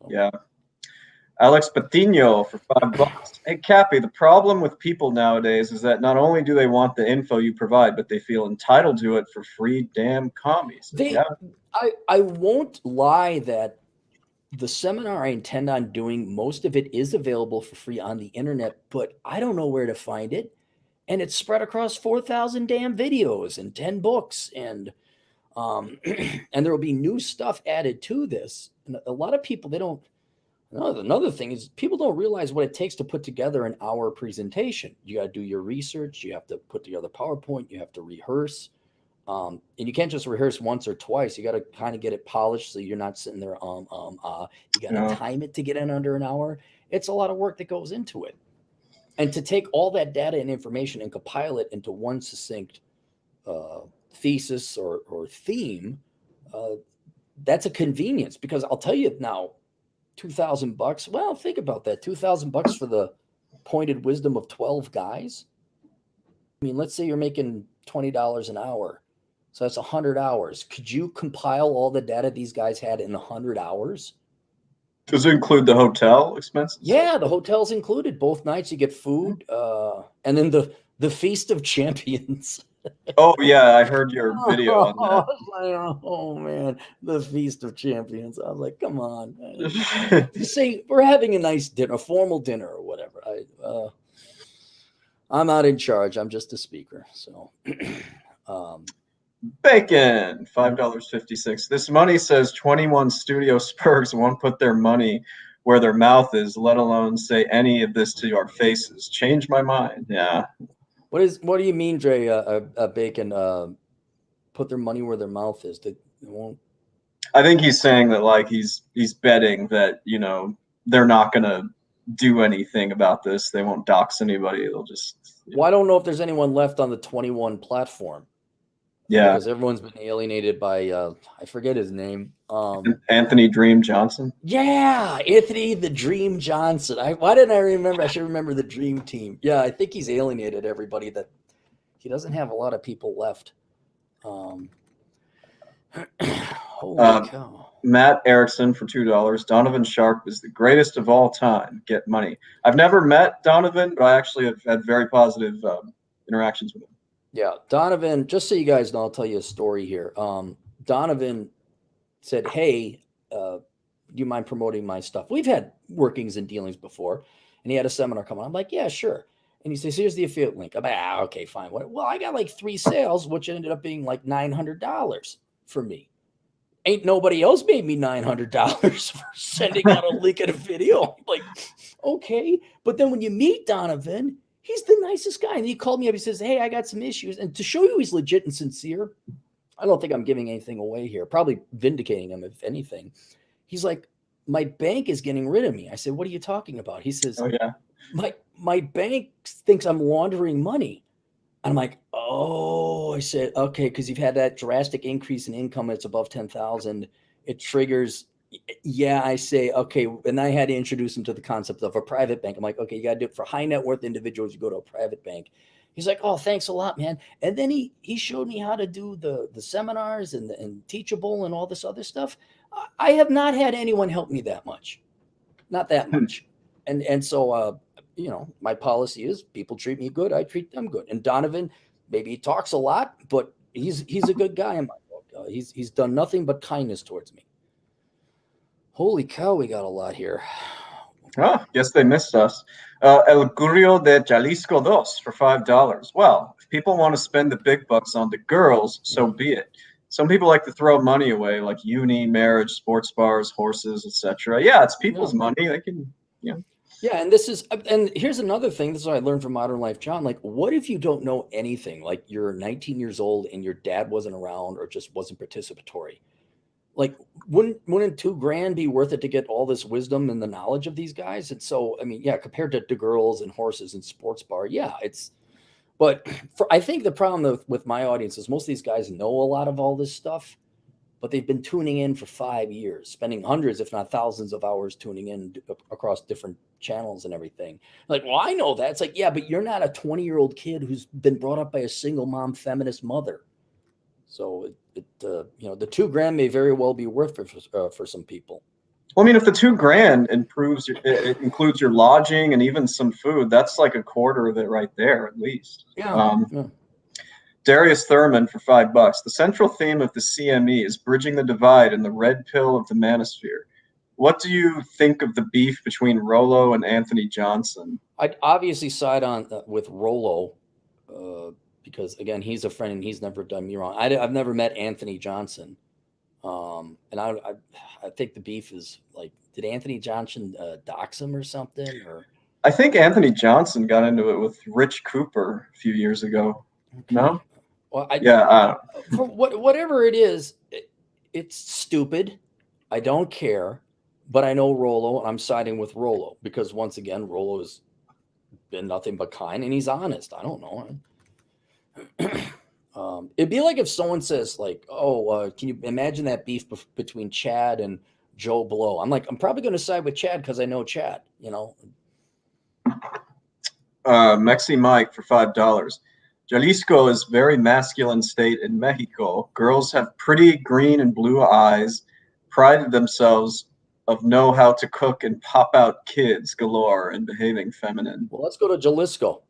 Yeah. Alex Patino for $5. Hey, Cappy, the problem with people nowadays is that not only do they want the info you provide, but they feel entitled to it for free damn commies. I won't lie that the seminar I intend on doing, most of it is available for free on the internet, but I don't know where to find it. And it's spread across 4,000 damn videos and 10 books. And and there will be new stuff added to this. And a lot of people, another thing is people don't realize what it takes to put together an hour presentation. You got to do your research. You have to put together PowerPoint. You have to rehearse. And you can't just rehearse once or twice. You got to kind of get it polished so you're not sitting there. You got to time it to get in under an hour. It's a lot of work that goes into it. And to take all that data and information and compile it into one succinct thesis or theme, that's a convenience. Because I'll tell you now, $2,000. Well, think about that. $2,000 for the pointed wisdom of 12 guys. I mean, let's say you're making $20 an hour. So that's 100 hours. Could you compile all the data these guys had in 100 hours? Does it include the hotel expenses? Yeah, the hotel's included. Both nights you get food, and then the Feast of Champions. Oh yeah, I heard your video on that. Oh man, the Feast of Champions. I was like, come on. Say we're having a nice dinner, a formal dinner or whatever. I'm not in charge. I'm just a speaker. So Bacon, $5.56. This money says 21 studio spurgs won't put their money where their mouth is, let alone say any of this to our faces. Change my mind. Yeah. What do you mean, Dre? Bacon put their money where their mouth is. They won't. I think he's saying that he's betting that they're not gonna do anything about this. They won't dox anybody. They'll just. Well, I don't know if there's anyone left on the 21 platform. Yeah. because everyone's been alienated by I forget his name. Anthony Dream Johnson. Yeah, Anthony the Dream Johnson. Why didn't I remember? I should remember the Dream Team. Yeah, I think he's alienated everybody. That he doesn't have a lot of people left. Holy cow. Matt Erickson for $2. Donovan Sharp is the greatest of all time. Get money. I've never met Donovan, but I actually have had very positive interactions with him. Yeah, Donovan, just so you guys know, I'll tell you a story here. Donovan said, hey, do you mind promoting my stuff? We've had workings and dealings before, and he had a seminar coming. I'm like, yeah, sure. And he says, here's the affiliate link. I'm like, okay, fine. Well, I got like 3 sales, which ended up being like $900 for me. Ain't nobody else made me $900 for sending out a link and a video. I'm like, okay. But then when you meet Donovan, he's the nicest guy. And he called me up. He says, hey, I got some issues. And to show you he's legit and sincere, I don't think I'm giving anything away here. Probably vindicating him, if anything. He's like, my bank is getting rid of me. I said, what are you talking about? He says, oh, yeah. My bank thinks I'm laundering money. I'm like, oh, I said, okay, because you've had that drastic increase in income that's above 10,000. It triggers. Yeah, I say, okay. And I had to introduce him to the concept of a private bank. I'm like, okay, you got to do it for high net worth individuals. You go to a private bank. He's like, oh, thanks a lot, man. And then he showed me how to do the seminars and Teachable and all this other stuff. I have not had anyone help me that much. Not that much. And so, my policy is people treat me good, I treat them good. And Donovan, maybe he talks a lot, but he's a good guy in my book. He's done nothing but kindness towards me. Holy cow, we got a lot here. Oh, guess they missed us. El Gurrio de Jalisco Dos for $5. Well, if people want to spend the big bucks on the girls, so be it. Some people like to throw money away, like uni, marriage, sports bars, horses, etc. Yeah, it's people's money. They can, Yeah, and here's another thing. This is what I learned from Modern Life, John. Like, what if you don't know anything? Like, you're 19 years old and your dad wasn't around or just wasn't participatory. Like, wouldn't $2,000 be worth it to get all this wisdom and the knowledge of these guys? And so, I mean, yeah, compared to girls and horses and sports bar, yeah, but I think the problem with my audience is most of these guys know a lot of all this stuff, but they've been tuning in for 5 years, spending hundreds, if not thousands of hours tuning in across different channels and everything. Like, well, I know that. It's like, yeah, but you're not a 20-year-old kid who's been brought up by a single mom feminist mother. So the $2,000 may very well be worth for some people. Well, I mean, if the $2,000 it includes your lodging and even some food, that's like a quarter of it right there, at least. Yeah. Darius Thurman for $5. The central theme of the CME is bridging the divide in the red pill of the Manosphere. What do you think of the beef between Rollo and Anthony Johnson? I'd obviously side on with Rollo because, again, he's a friend and he's never done me wrong. I've never met Anthony Johnson. And I think the beef is like, did Anthony Johnson dox him or something? Or I think Anthony Johnson got into it with Rich Cooper a few years ago. Okay. No? Well, for whatever it is, it's stupid. I don't care, but I know Rollo, and I'm siding with Rollo because once again, Rollo has been nothing but kind, and he's honest. I don't know. It'd be like if someone says, like, "Oh, can you imagine that beef between Chad and Joe Blow?" I'm like, I'm probably going to side with Chad because I know Chad. Mexi Mike for $5. Jalisco is very masculine state in Mexico. Girls have pretty green and blue eyes, prided themselves of know how to cook and pop out kids galore and behaving feminine. Well, let's go to Jalisco.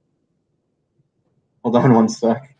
Hold on one sec.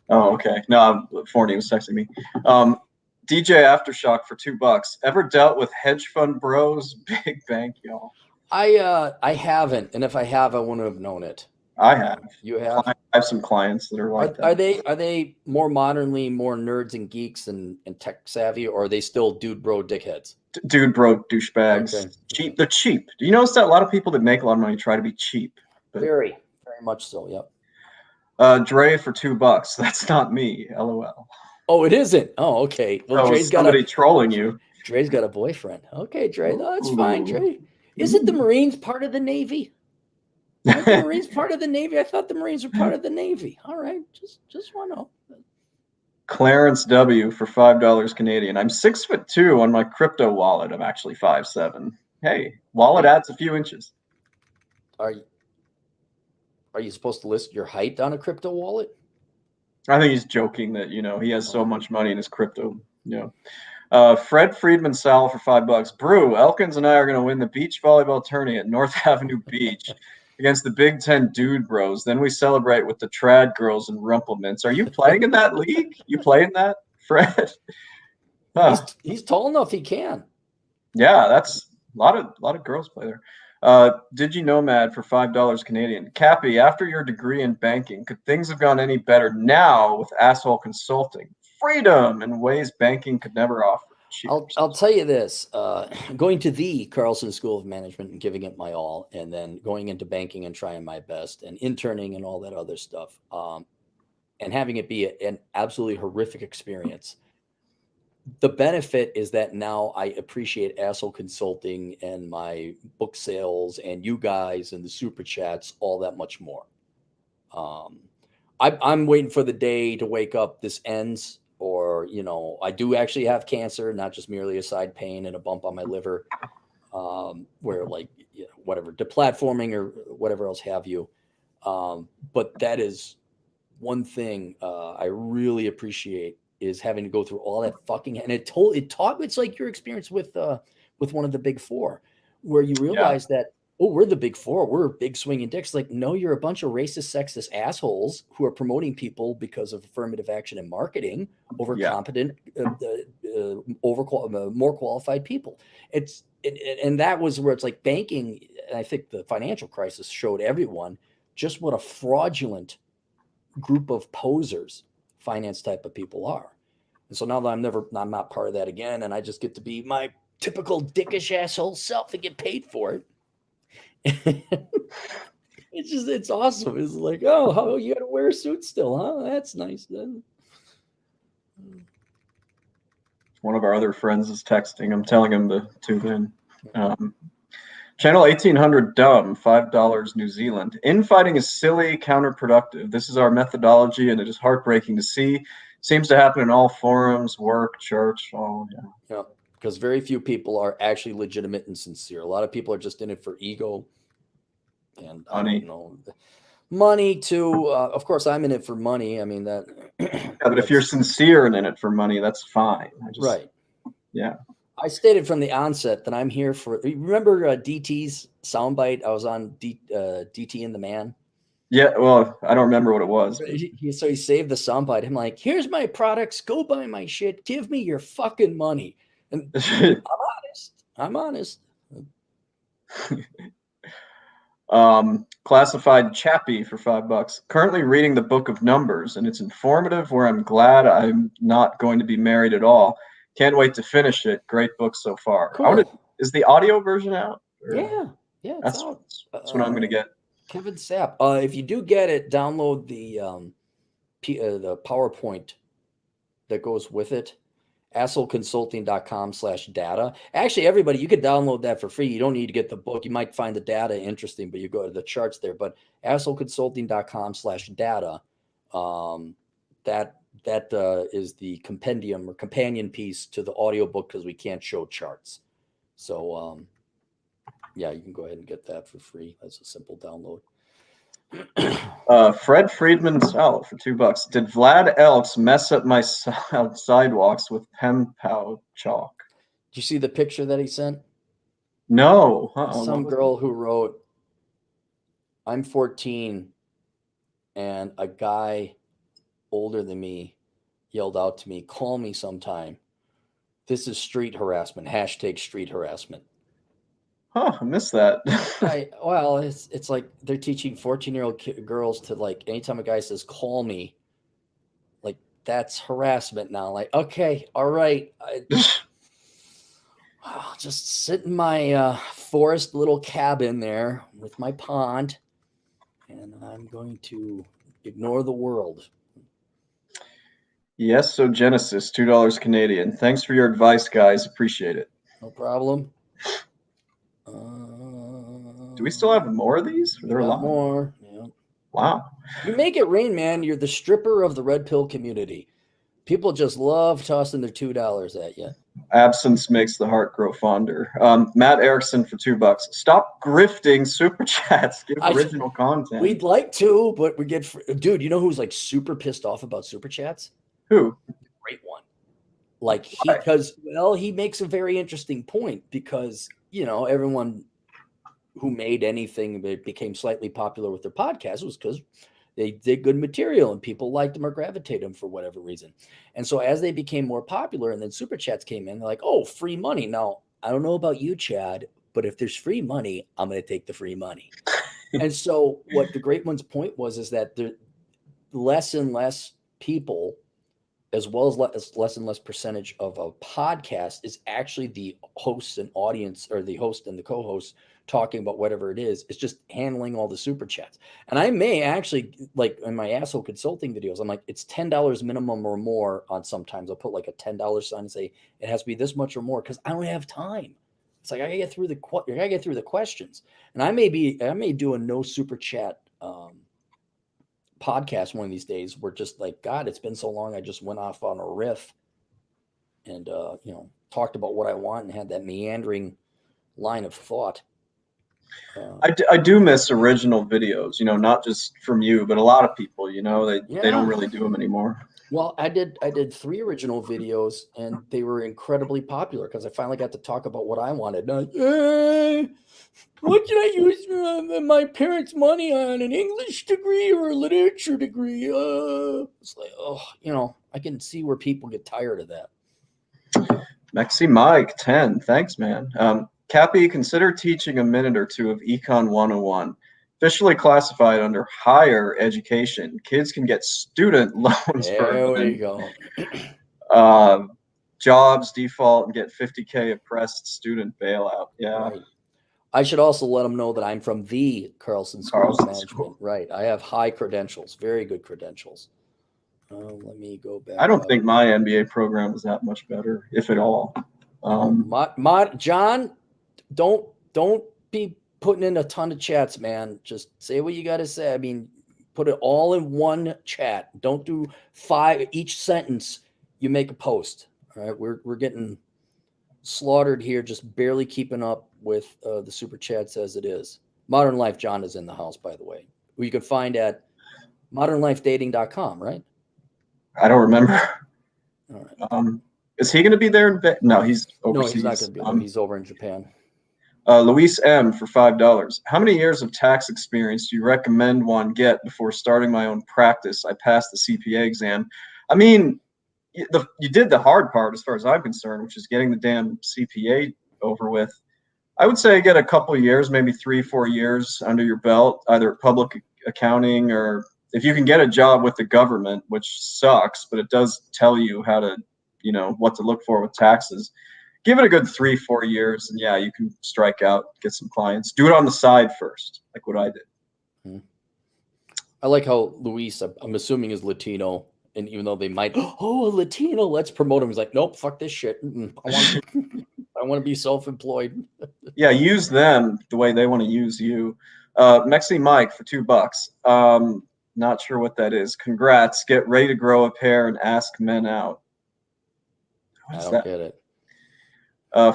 Oh, okay. No, Forney was texting me. DJ Aftershock for $2. Ever dealt with hedge fund bros? Big bank, y'all. I haven't, and if I have, I wouldn't have known it. I have. You have? I have some clients that are like that. Are they more modernly more nerds and geeks and tech savvy, or are they still dude bro dickheads? Dude bro douchebags. Okay. Cheap. They're cheap. Do you notice that a lot of people that make a lot of money try to be cheap? Very much so. Yep. Dre for $2. That's not me. LOL. Oh, it isn't. Oh, okay. Well, Dre's somebody trolling you. Dre's got a boyfriend. Okay, Dre. No, that's fine, Dre. Isn't the Marines part of the Navy? Aren't the Marines part of the Navy? I thought the Marines were part of the Navy. All right, just want to know. Clarence W for $5 Canadian. I'm 6'2" on my crypto wallet. I'm actually 5'7". Hey, wallet adds a few inches. Are you supposed to list your height on a crypto wallet? I think he's joking that he has so much money in his crypto. Fred Friedman Sal for $5. Brew, Elkins and I are going to win the beach volleyball tourney at North Avenue Beach against the Big Ten Dude Bros. Then we celebrate with the Trad Girls and Rumplements. Are you playing in that league? You play in that, Fred? Huh. He's tall enough he can. Yeah, that's a lot of girls play there. DigiNomad for $5 Canadian. Cappy, after your degree in banking, could things have gone any better now with asshole consulting? Freedom in ways banking could never offer. I'll tell you this, going to the Carlson School of Management and giving it my all, and then going into banking and trying my best and interning and all that other stuff, and having it be an absolutely horrific experience. The benefit is that now I appreciate asshole consulting and my book sales and you guys and the super chats all that much more. I'm waiting for the day to wake up, this ends, or, I do actually have cancer, not just merely a side pain and a bump on my liver, where whatever, deplatforming or whatever else have you. But that is one thing I really appreciate, is having to go through all that fucking, and it taught, it's like your experience with one of the big four, where you realize that, we're the big four, we're big swinging dicks. Like, no, you're a bunch of racist, sexist assholes who are promoting people because of affirmative action and marketing over competent, more qualified people. And that was where it's like banking. And I think the financial crisis showed everyone just what a fraudulent group of posers finance type of people are. And so now that I'm not part of that again, and I just get to be my typical dickish asshole self and get paid for it. It's awesome. It's like, you gotta wear a suit still, huh? That's nice. One of our other friends is texting. I'm telling him to tune in. Channel 1800 Dumb, $5 New Zealand. Infighting is silly, counterproductive. This is our methodology, and it is heartbreaking to see. Seems to happen in all forums, work, church, Yeah, because very few people are actually legitimate and sincere. A lot of people are just in it for ego and money too. Of course, I'm in it for money. I mean that. Yeah, but if you're sincere and in it for money, that's fine. Right. Yeah. I stated from the onset that I'm here for. Remember DT's soundbite? I was on DT and the Man. Yeah, well, I don't remember what it was. So he saved the soundbite. I'm like, here's my products. Go buy my shit. Give me your fucking money. And I'm honest. Classified Chappie for $5. Currently reading the Book of Numbers, and it's informative, where I'm glad I'm not going to be married at all. Can't wait to finish it. Great book so far. Cool. Is the audio version out? Yeah, it's out. That's what I'm going to get. Kevin Sapp. If you do get it, download the PowerPoint that goes with it. assholeconsulting.com/data. Actually, everybody, you could download that for free. You don't need to get the book. You might find the data interesting, but you go to the charts there. But assholeconsulting.com/data. That is the compendium or companion piece to the audiobook, because we can't show charts. So you can go ahead and get that for free. That's a simple download. Fred Friedman for $2. Did Vlad Elks mess up my sidewalks with pen pow chalk? Did you see the picture that he sent? No. Some girl who wrote, I'm 14 and a guy older than me yelled out to me, call me sometime. This is street harassment. #street harassment. I missed that. Well, it's like they're teaching 14-year-old girls to, like, anytime a guy says call me, like, that's harassment now. Like, okay, all right, I'll just sit in my forest little cabin there with my pond, and I'm going to ignore the world. Yes, so Genesis, $2 Canadian. Thanks for your advice, guys. Appreciate it. No problem. Do we still have more of these? There are a lot more. Yeah. Wow. You make it rain, man. You're the stripper of the red pill community. People just love tossing their $2 at you. Absence makes the heart grow fonder. Matt Erickson for $2. Stop grifting super chats. Give original content. We'd like to, but we get dude. You know who's like super pissed off about super chats? Who? Great one. Like he makes a very interesting point because everyone who made anything that became slightly popular with their podcast was because they did good material and people liked them or gravitated them for whatever reason. And so as they became more popular and then super chats came in, they're like, oh, free money. Now, I don't know about you, Chad, but if there's free money, I'm going to take the free money. And so what the great one's point was is that the less and less people, as well as less and less percentage of a podcast is actually the hosts and audience, or the host and the co-host talking about whatever it is. It's just handling all the super chats. And I may actually, like in my asshole consulting videos, I'm like, it's $10 minimum or more on sometimes. I'll put like a $10 sign and say it has to be this much or more because I don't have time. It's like I gotta get through the questions. And I may do a no super chat podcast one of these days where just like, God, it's been so long. I just went off on a riff and, talked about what I want and had that meandering line of thought. I do miss original videos, not just from you, but a lot of people, they don't really do them anymore. Well, I did 3 original videos and they were incredibly popular because I finally got to talk about what I wanted. What did I use my parents' money on, an English degree or a literature degree? It's like, I can see where people get tired of that. Mexi Mike, 10. Thanks, man. Cappy, consider teaching a minute or two of Econ 101. Officially classified under higher education. Kids can get student loans There we go. Jobs default and get $50K oppressed student bailout. Yeah. Right. I should also let them know that I'm from the Carlson School of Management. Right. I have high credentials, very good credentials. Let me go back. I don't think my MBA program was that much better, if at all. John, don't be putting in a ton of chats, man. Just say what you got to say. I mean, put it all in one chat. Don't do 5 each sentence. You make a post. All right, we're getting slaughtered here, just barely keeping up with the super chats as it is. Modern Life John is in the house, by the way, who you can find at modernlifedating.com, right? I don't remember. All right. Is he going to be there? No, he's overseas. No, he's not going to be there. He's over in Japan. Luis M for $5. How many years of tax experience do you recommend one get before starting my own practice? I passed the CPA exam. I mean, you did the hard part as far as I'm concerned, which is getting the damn CPA over with. I would say get a couple of years, maybe 3-4 years under your belt, either public accounting or if you can get a job with the government, which sucks, but it does tell you how to, what to look for with taxes. Give it a good 3-4 years, and yeah, you can strike out, get some clients. Do it on the side first, like what I did. I like how Luis, I'm assuming, is Latino, and even though they might, a Latino, let's promote him. He's like, nope, fuck this shit. I want to be self-employed. Yeah, use them the way they want to use you. Mexi Mike for $2. Not sure what that is. Congrats. Get ready to grow a pair and ask men out. I don't get it.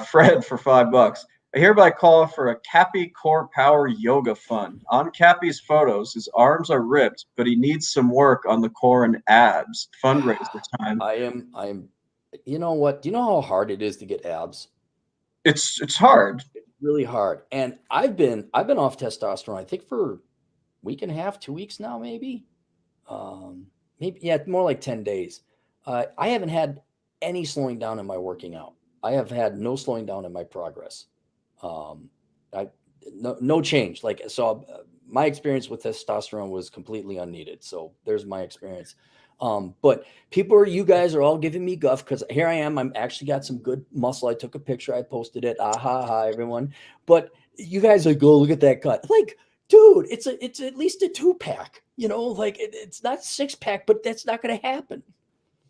Fred for $5. I hereby call for a Cappy Core Power Yoga Fund. On Cappy's photos, his arms are ripped, but he needs some work on the core and abs. Fundraiser time. I am. You know what? Do you know how hard it is to get abs? It's hard. It's really hard. And I've been off testosterone, I think, for a week and a half, 2 weeks now, maybe. More like 10 days. I haven't had any slowing down in my working out. I have had no slowing down in my progress. No change. My experience with testosterone was completely unneeded. So there's my experience. But you guys are all giving me guff because here I am. I'm actually got some good muscle. I took a picture. I posted it. Everyone. But you guys are like, oh, look at that cut. Like, dude, it's at least a 2-pack. It's not 6-pack, but that's not going to happen.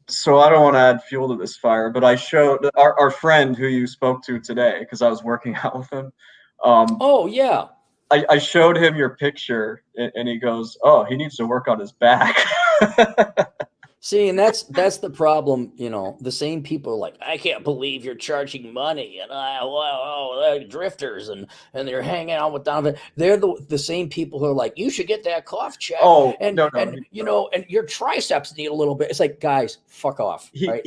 So I don't want to add fuel to this fire, but I showed our friend who you spoke to today because I was working out with him. Oh yeah. I showed him your picture and he goes, "Oh, he needs to work on his back." See, and that's the problem. The same people are like, I can't believe you're charging money, and drifters, and they're hanging out with Donovan. They're the same people who are like, you should get that cough check, Oh, and no, and and your triceps need a little bit. It's like, guys, fuck off, right?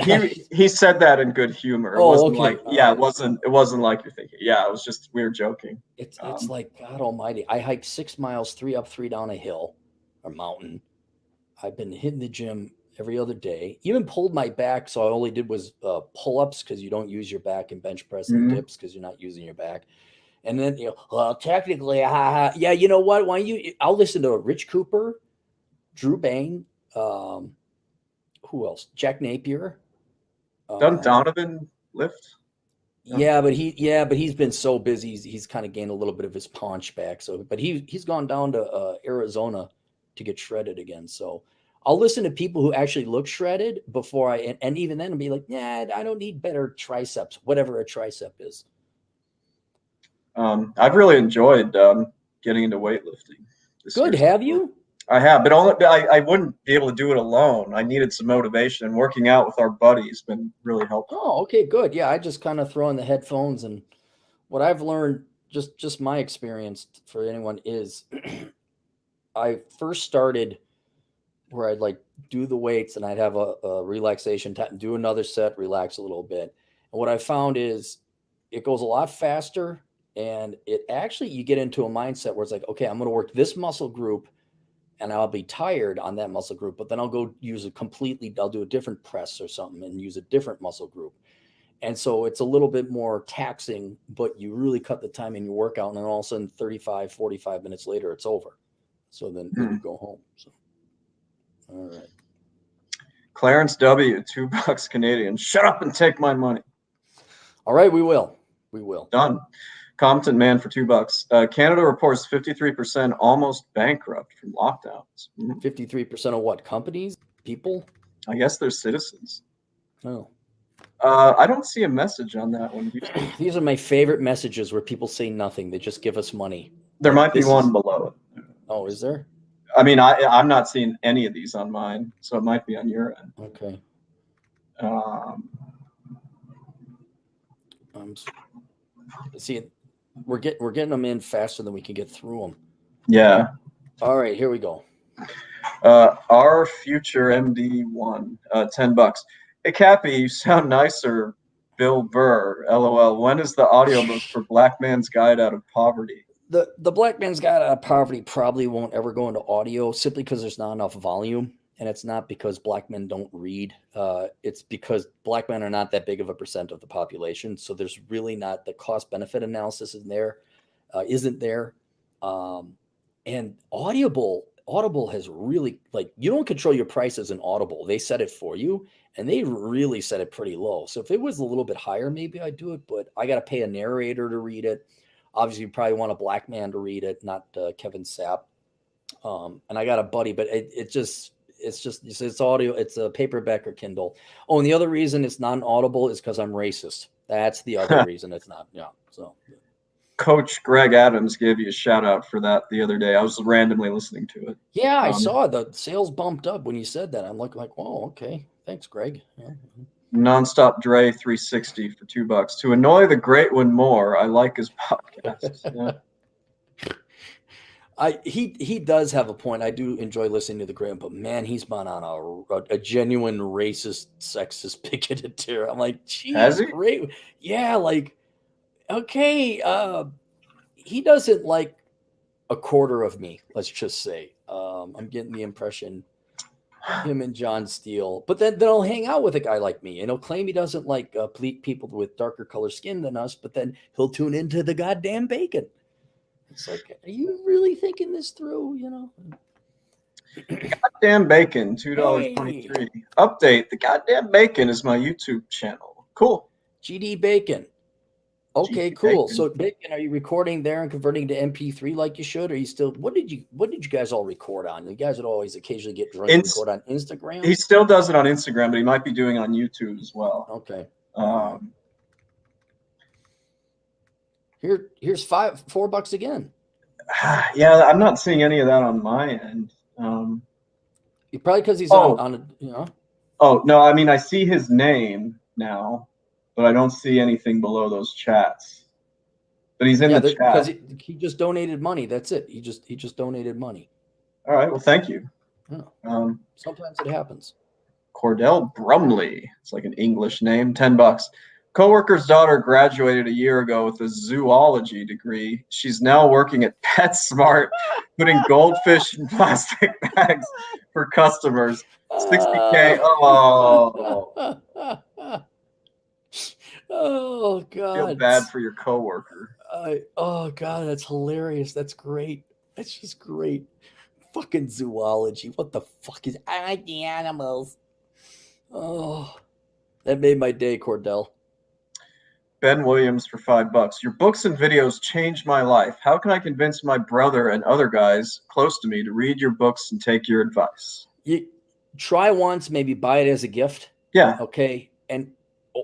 He said that in good humor. It wasn't like, yeah, it wasn't like you're thinking. Yeah, it was just we were joking. It's like, God Almighty. I hiked 6 miles, 3 up, 3 down a hill or mountain. I've been hitting the gym every other day. Even pulled my back, so I only did was pull-ups because you don't use your back, and bench press and dips because you're not using your back. And then well, technically, yeah, you know what? Why don't you? I'll listen to Rich Cooper, Drew Bain, who else? Jack Napier. Doesn't Donovan lift? Yeah, but he's been so busy. He's kind of gained a little bit of his paunch back. So, but he's gone down to Arizona to get shredded again. So I'll listen to people who actually look shredded before and even then I'll be like, yeah, I don't need better triceps, whatever a tricep is. I've really enjoyed getting into weightlifting. Good, have you? I have, but I wouldn't be able to do it alone. I needed some motivation, and working out with our buddies been really helpful. Oh, okay, good. Yeah, I just kind of throw in the headphones, and what I've learned, just my experience for anyone is, I first started where I'd like do the weights and I'd have a relaxation time, do another set, relax a little bit. And what I found is it goes a lot faster, and it actually, you get into a mindset where it's like, okay, I'm going to work this muscle group and I'll be tired on that muscle group, but then I'll go I'll do a different press or something and use a different muscle group. And so it's a little bit more taxing, but you really cut the time in your workout, and then all of a sudden 35, 45 minutes later, it's over. So then you go home. So. All right. Clarence W, $2 Canadian. Shut up and take my money. All right, we will. Done. Compton man for $2. Canada reports 53% almost bankrupt from lockdowns. 53% of what? Companies? People? I guess they're citizens. Oh. I don't see a message on that one. These are my favorite messages where people say nothing. They just give us money. There might be one below it. Oh, is there? I mean, I'm not seeing any of these on mine, so it might be on your end. Okay. See, we're getting them in faster than we can get through them. Yeah. All right, here we go. Our future MD1, $10. Hey, Cappy, you sound nicer, Bill Burr. LOL. When is the audiobook for Black Man's Guide Out of Poverty? The Black Man's Guide Out of Poverty probably won't ever go into audio simply because there's not enough volume. And it's not because black men don't read. It's because black men are not that big of a percent of the population. So there's really not the cost benefit analysis isn't there. And Audible has really, like, you don't control your prices in Audible. They set it for you, and they really set it pretty low. So if it was a little bit higher, maybe I'd do it, but I got to pay a narrator to read it. Obviously, you probably want a black man to read it, not Kevin Sapp. And I got a buddy, but it's audio. It's a paperback or Kindle. Oh, and the other reason it's not an Audible is because I'm racist. That's the other reason it's not. Yeah. So. Coach Greg Adams gave you a shout out for that the other day. I was randomly listening to it. Yeah, I saw the sales bumped up when you said that. I'm like, oh, okay. Thanks, Greg. Yeah. Nonstop Dre 360 for $2. To annoy the great one more, I like his podcast. Yeah. He does have a point. I do enjoy listening to the Graham, but man, he's been on a genuine racist, sexist, bigoted tear. I'm like, geez, great. Yeah, like, okay, he doesn't like a quarter of me, let's just say. I'm getting the impression him and John Steele, but then they'll hang out with a guy like me and he'll claim he doesn't like people with darker color skin than us, but then he'll tune into the goddamn bacon. It's like, are you really thinking this through? You know, goddamn bacon, $2.23. Hey. Update: the goddamn bacon is my YouTube channel. Cool. GD Bacon. Okay, cool. Bacon. So Bacon, are you recording there and converting to MP3 like you should? Or are you still? What did you guys all record on? You guys would always occasionally get drunk and record on Instagram. He still does it on Instagram, but he might be doing it on YouTube as well. Okay. Here's $4 again. Yeah, I'm not seeing any of that on my end. Probably because he's on a, Oh, no, I mean, I see his name now, but I don't see anything below those chats. But he's in Yeah, the because chat. he just donated money. That's it. He just donated money. All right, well, thank you. Yeah. Um, Sometimes it happens. Cordell Brumley. It's like an English name. $10. Coworker's daughter graduated a year ago with a zoology degree. She's now working at PetSmart, putting goldfish in plastic bags for customers. 60K. Oh, Oh feel God. bad for your coworker. Oh God, that's hilarious. That's great. That's just great. Fucking zoology. What the fuck is I like the animals? Oh, that made my day, Cordell. Ben Williams for $5. Your books and videos changed my life. How can I convince my brother and other guys close to me to read your books and take your advice? You try once, maybe buy it as a gift. Yeah. Okay. And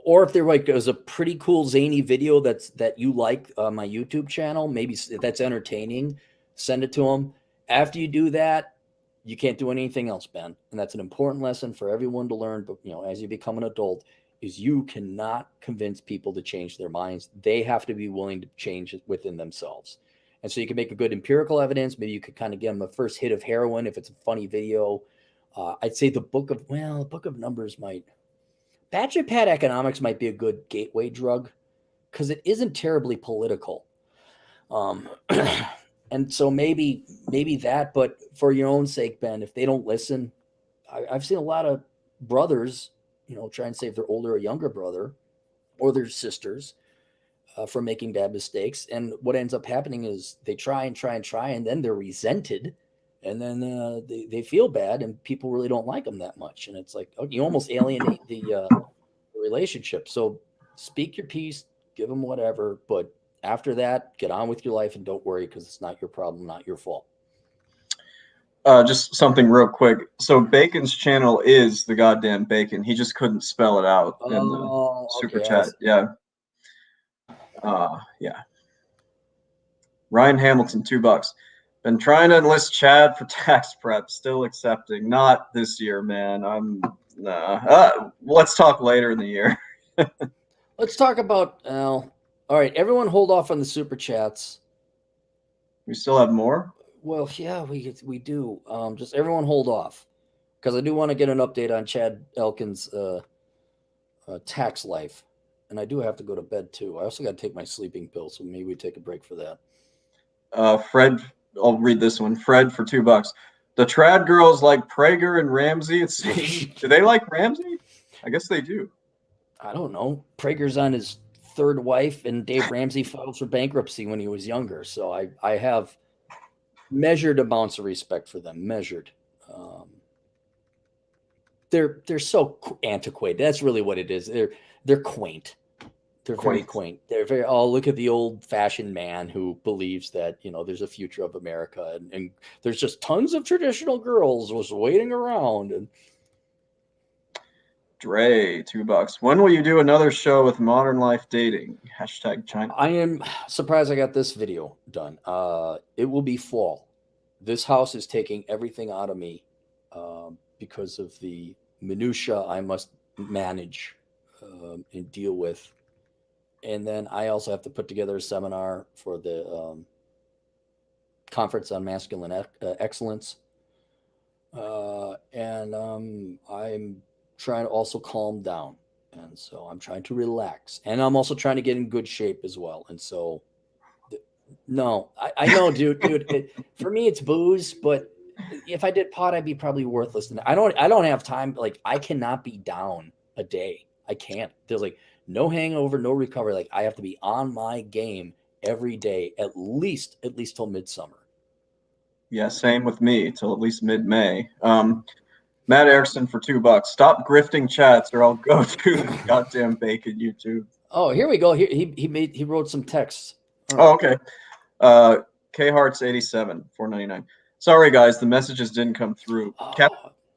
or if there like there's a pretty cool zany video that you like on my YouTube channel, maybe that's entertaining, send it to them. After you do that, you can't do anything else, Ben. And that's an important lesson for everyone to learn. But as you become an adult, is you cannot convince people to change their minds. They have to be willing to change it within themselves. And so you can make a good empirical evidence. Maybe you could kind of give them a first hit of heroin if it's a funny video. I'd say the book of Numbers might. Bachelor Pad Economics might be a good gateway drug because it isn't terribly political. Um, and so maybe that, but for your own sake, Ben, if they don't listen, I've seen a lot of brothers, try and save their older or younger brother or their sisters from making bad mistakes. And what ends up happening is they try and try and try, and then they're resented. And then they feel bad, and people really don't like them that much. And it's like you almost alienate the relationship. So speak your piece, give them whatever, but after that, get on with your life and don't worry because it's not your problem, not your fault. Just something real quick. So Bacon's channel is the goddamn Bacon. He just couldn't spell it out in the super Okay. chat. Yeah. Yeah. Ryan Hamilton, $2. Been trying to enlist Chad for tax prep. Still accepting. Not this year, man. Let's talk later in the year. Let's talk about. All right, everyone, hold off on the super chats. We still have more. Well, yeah, we do. Just everyone, hold off because I do want to get an update on Chad Elkins' tax life, and I do have to go to bed too. I also got to take my sleeping pill, so maybe we take a break for that. Fred, I'll read this one. Fred for $2. The trad girls like Prager and Ramsey. It seems. Do they like Ramsey? I guess they do. I don't know. Prager's on his third wife, and Dave Ramsey filed for bankruptcy when he was younger. So I have measured amounts of respect for them. Measured. They're so antiquated. That's really what it is. They're quaint. They're very quaint. They're very, oh, look at the old fashioned man who believes that, there's a future of America and there's just tons of traditional girls was waiting around. And Dre, $2. When will you do another show with Modern Life Dating? #China. I am surprised I got this video done. It will be fall. This house is taking everything out of me because of the minutia I must manage and deal with. And then I also have to put together a seminar for the Conference on Masculine Excellence. And I'm trying to also calm down. And so I'm trying to relax. And I'm also trying to get in good shape as well. And so, no, I know, dude. For me, it's booze. But if I did pot, I'd be probably worthless. And I don't have time. Like, I cannot be down a day. I can't. There's like no hangover, no recovery. Like I have to be on my game every day, at least till midsummer. Yeah, same with me till at least mid-May. Matt Erickson for $2. Stop grifting chats, or I'll go to the goddamn Bacon YouTube. Oh, here we go. He wrote some texts. Oh, okay. K Hearts 87, $4.99. Sorry guys, the messages didn't come through.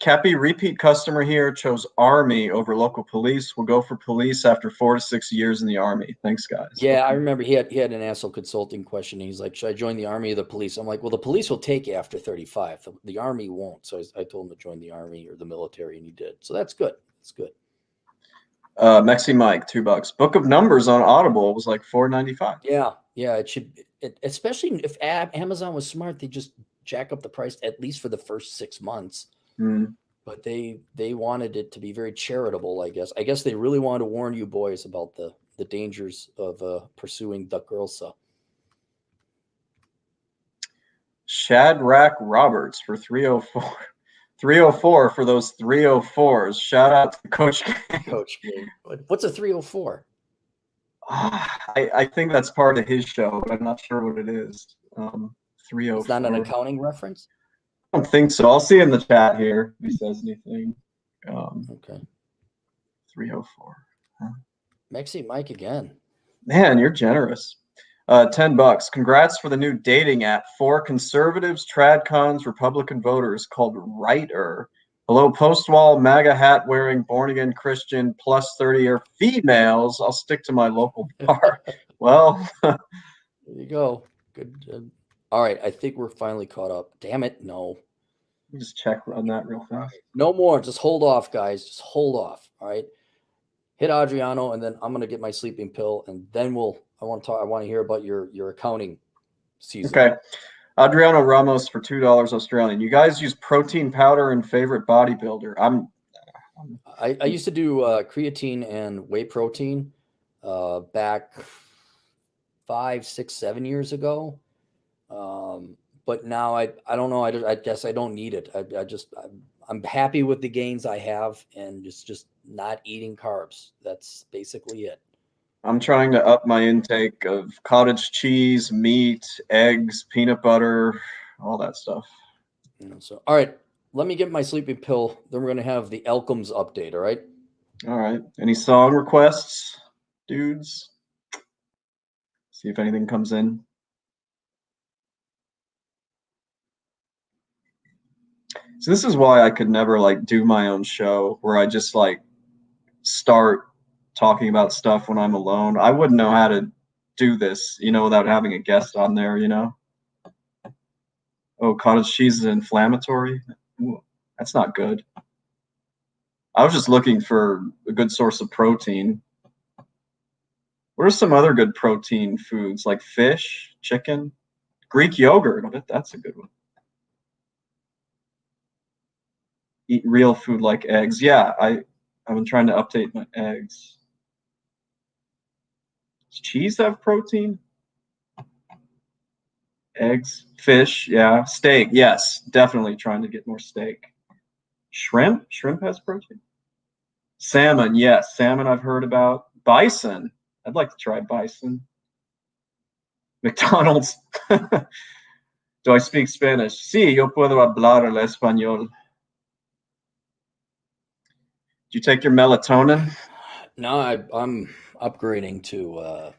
Cappy, repeat customer here, chose Army over local police. Will go for police after 4 to 6 years in the Army. Thanks, guys. Yeah, I remember he had an asshole consulting question. He's like, should I join the Army or the police? I'm like, well, the police will take you after 35. The Army won't. So I told him to join the Army or the military, and he did. So that's good. It's good. Mexi Mike, $2. Book of Numbers on Audible was like $4.95. Yeah, it should. Especially if Amazon was smart, they just jack up the price at least for the first 6 months. But they wanted it to be very charitable, I guess. I guess they really wanted to warn you boys about the dangers of pursuing Duck Girls. So. Shadrack Roberts for 304. 304 for those 304s. Shout out to Coach King. Coach King. What's a 304? I think that's part of his show, but I'm not sure what it is. 304. It's not an accounting reference? I don't think so. I'll see in the chat here if he says anything. Okay. 304. Huh? Mexi Mike again. Man, you're generous. $10. Congrats for the new dating app for conservatives, tradcons, Republican voters called Writer. Hello, post-wall, MAGA hat wearing, born-again Christian, plus 30-year females. I'll stick to my local bar. Well, there you go. Good. All right, I think we're finally caught up. Damn it, no. Just check on that real fast. No more. Just hold off, guys. Just hold off. All right. Hit Adriano, and then I'm gonna get my sleeping pill, and then I want to hear about your accounting season. Okay. Adriano Ramos for $2 Australian. You guys use protein powder and favorite bodybuilder? I used to do creatine and whey protein back 5, 6, 7 years ago. But now I don't know. I guess I don't need it. I'm happy with the gains I have, and just not eating carbs. That's basically it. I'm trying to up my intake of cottage cheese, meat, eggs, peanut butter, all that stuff. So, all right, let me get my sleeping pill. Then we're going to have the Elkums update, all right? All right. Any song requests, dudes? See if anything comes in. So this is why I could never do my own show where I just start talking about stuff when I'm alone. I wouldn't know how to do this, without having a guest on there, Oh, cottage cheese is inflammatory? Ooh, that's not good. I was just looking for a good source of protein. What are some other good protein foods, like fish, chicken, Greek yogurt? I bet that's a good one. Eat real food like eggs. Yeah, I've been trying to update my eggs. Does cheese have protein? Eggs, fish, yeah. Steak, yes. Definitely trying to get more steak. Shrimp has protein. Salmon, yes. Salmon I've heard about. Bison, I'd like to try bison. McDonald's. Do I speak Spanish? Sí, yo puedo hablar el español. Did you take your melatonin? No, I'm upgrading to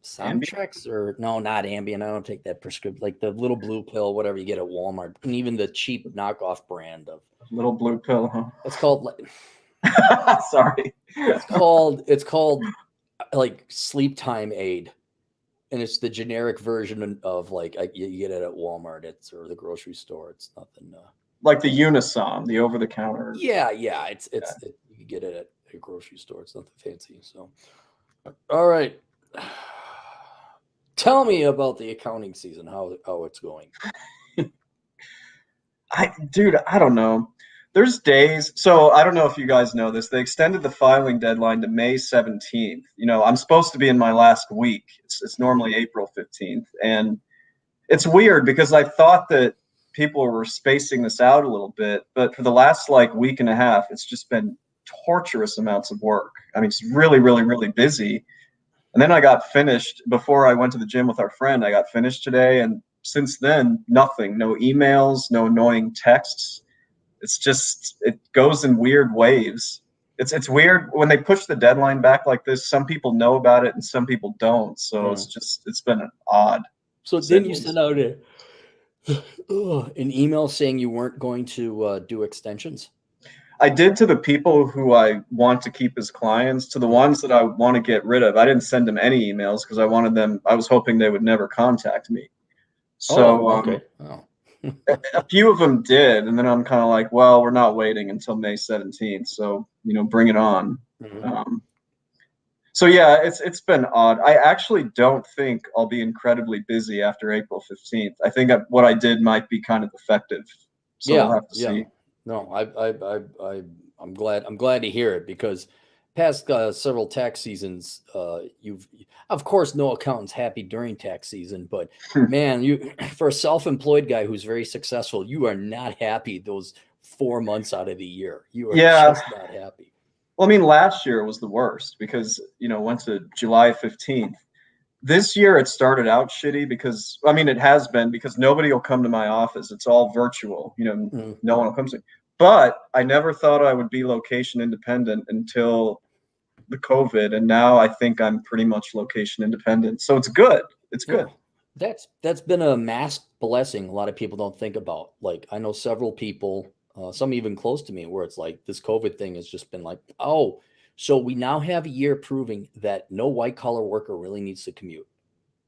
Somtrex, or no, not Ambien. I don't take that prescription, like the little blue pill, whatever you get at Walmart, and even the cheap knockoff brand of little blue pill, huh? It's called sorry. It's called like Sleep Time Aid, and it's the generic version of you get it at Walmart, or the grocery store. It's nothing. Like the Unisom, the over-the-counter. Yeah. You get it at a grocery store. It's nothing fancy. So, all right. Tell me about the accounting season, how it's going. Dude, I don't know. There's days. So I don't know if you guys know this. They extended the filing deadline to May 17th. I'm supposed to be in my last week. It's normally April 15th. And it's weird because I thought that people were spacing this out a little bit. But for the last week and a half, it's just been torturous amounts of work. I mean, it's really, really, really busy. And then I got finished before I went to the gym with our friend. I got finished today. And since then, nothing, no emails, no annoying texts. It's just, it goes in weird waves. It's weird when they push the deadline back like this. Some people know about it and some people don't. So it's been odd. So then you sent out an email saying you weren't going to do extensions? I did to the people who I want to keep as clients. To the ones that I want to get rid of, I didn't send them any emails because I was hoping they would never contact me. So okay. A few of them did, and then I'm kind of like, well, we're not waiting until May 17th. So bring it on. Mhm. So yeah, it's been odd. I actually don't think I'll be incredibly busy after April 15th. I think what I did might be kind of effective. So we'll Yeah, have to yeah. see. No, I'm glad to hear it because past several tax seasons, you've of course no accountant's happy during tax season, but man, you for a self-employed guy who's very successful, you are not happy those 4 months out of the year. You are Yeah. just not happy. Well, I mean, last year was the worst because, went to July 15th. This year it started out shitty because, I mean, it has been because nobody will come to my office. It's all virtual. Mm. No one will come to me. But I never thought I would be location independent until the COVID, and now I think I'm pretty much location independent. So it's good. It's Yeah. good. That's been a masked blessing a lot of people don't think about. Like I know several people, some even close to me, where it's like this COVID thing has just been like, oh, so we now have a year proving that no white collar worker really needs to commute.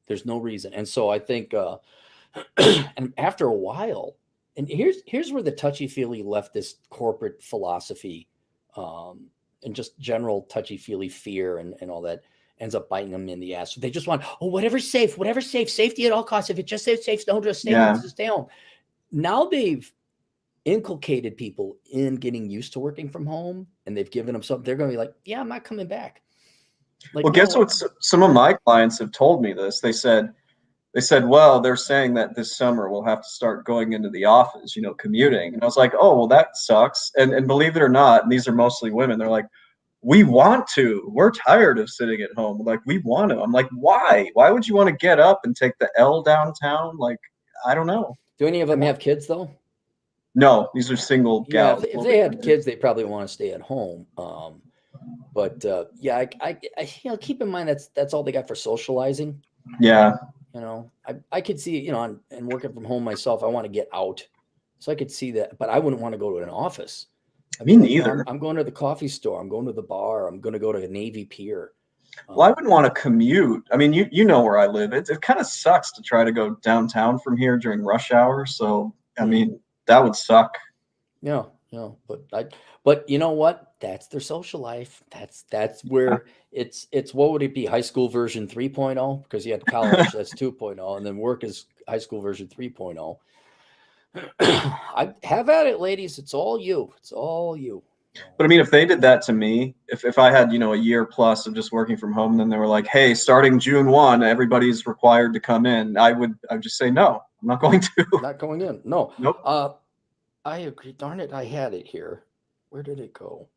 There's no reason. And so I think, and after a while, and here's where the touchy feely leftist corporate philosophy, and just general touchy feely fear and all that ends up biting them in the ass. They just want, oh, whatever's safe, safety at all costs. If it just says safe, don't just stay home, Yeah. just stay home. Now they've inculcated people in getting used to working from home, and they've given them something. They're going to be like, yeah, I'm not coming back. Like, Well, guess no, what? Some of my clients have told me this. They said, well, they're saying that this summer we'll have to start going into the office, commuting. And I was like, oh, well, that sucks. And believe it or not, and these are mostly women, they're like, we want to. We're tired of sitting at home. Like, we want to. I'm like, why? Why would you want to get up and take the L downtown? Like, I don't know. do any of them have kids though? No, these are single Yeah, gals. A if little they bit had younger. kids, they probably want to stay at home. But yeah, keep in mind that's all they got for socializing. Yeah, I could see, and working from home myself, I want to get out, so I could see that. But I wouldn't want to go to an office. I'd be me like, no, I'm, neither. I'm going to the coffee store. I'm going to the bar. I'm going to go to a Navy Pier. Well, I wouldn't want to commute. I mean, you know where I live. It kind of sucks to try to go downtown from here during rush hour. So, I mean, that would suck. Yeah, yeah, but you know what? That's their social life. That's where it's what would it be? High school version 3.0 because you had college, that's 2.0, and then work is high school version 3.0. I have at it, ladies. It's all you. It's all you. But I mean, if they did that to me, if I had, a year plus of just working from home, and then they were like, hey, starting June 1, everybody's required to come in, I'd just say, no, I'm not going to. Not going in. No. Nope. I agree. Darn it, I had it here. Where did it go?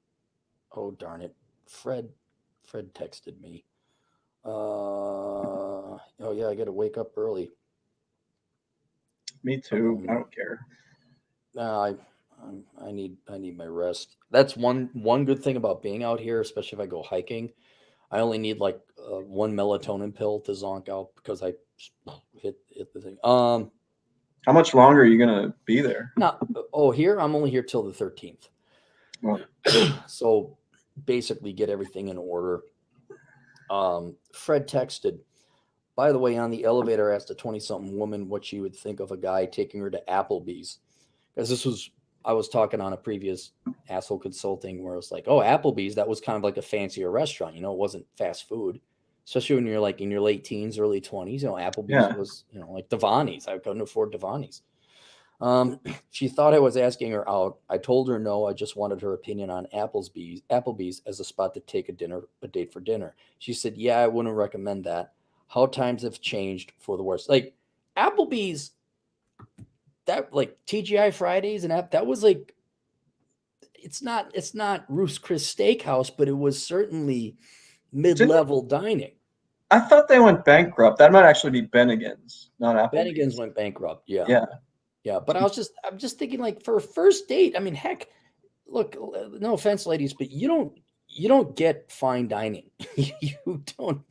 Oh, darn it. Fred texted me. Oh yeah, I got to wake up early. Me too. I don't care. No, I need my rest. That's one good thing about being out here, especially if I go hiking. I only need like one melatonin pill to zonk out because I hit the thing. How much longer are you going to be there? Here I'm only here till the 13th. Well, So basically get everything in order. Fred texted, by the way, on the elevator, I asked a 20-something woman what she would think of a guy taking her to Applebee's. Because I was talking on a previous asshole consulting where it's like, oh, Applebee's, that was kind of like a fancier restaurant. It wasn't fast food, especially when you're like in your late teens, early 20s. Applebee's yeah. was, like Devani's. I couldn't afford Devani's. She thought I was asking her out. I told her no. I just wanted her opinion on Applebee's as a spot to take a date for dinner. She said, yeah, I wouldn't recommend that. How times have changed for the worse. Like Applebee's, that like TGI Fridays and that was like, it's not Ruth's Chris Steakhouse, but it was certainly mid-level dining. I thought they went bankrupt. That might actually be Bennigan's, not Bennigan's Applebee's. went bankrupt. Yeah. Yeah. Yeah. But I'm just thinking like for a first date, I mean, heck, look, no offense, ladies, but you don't get fine dining. You don't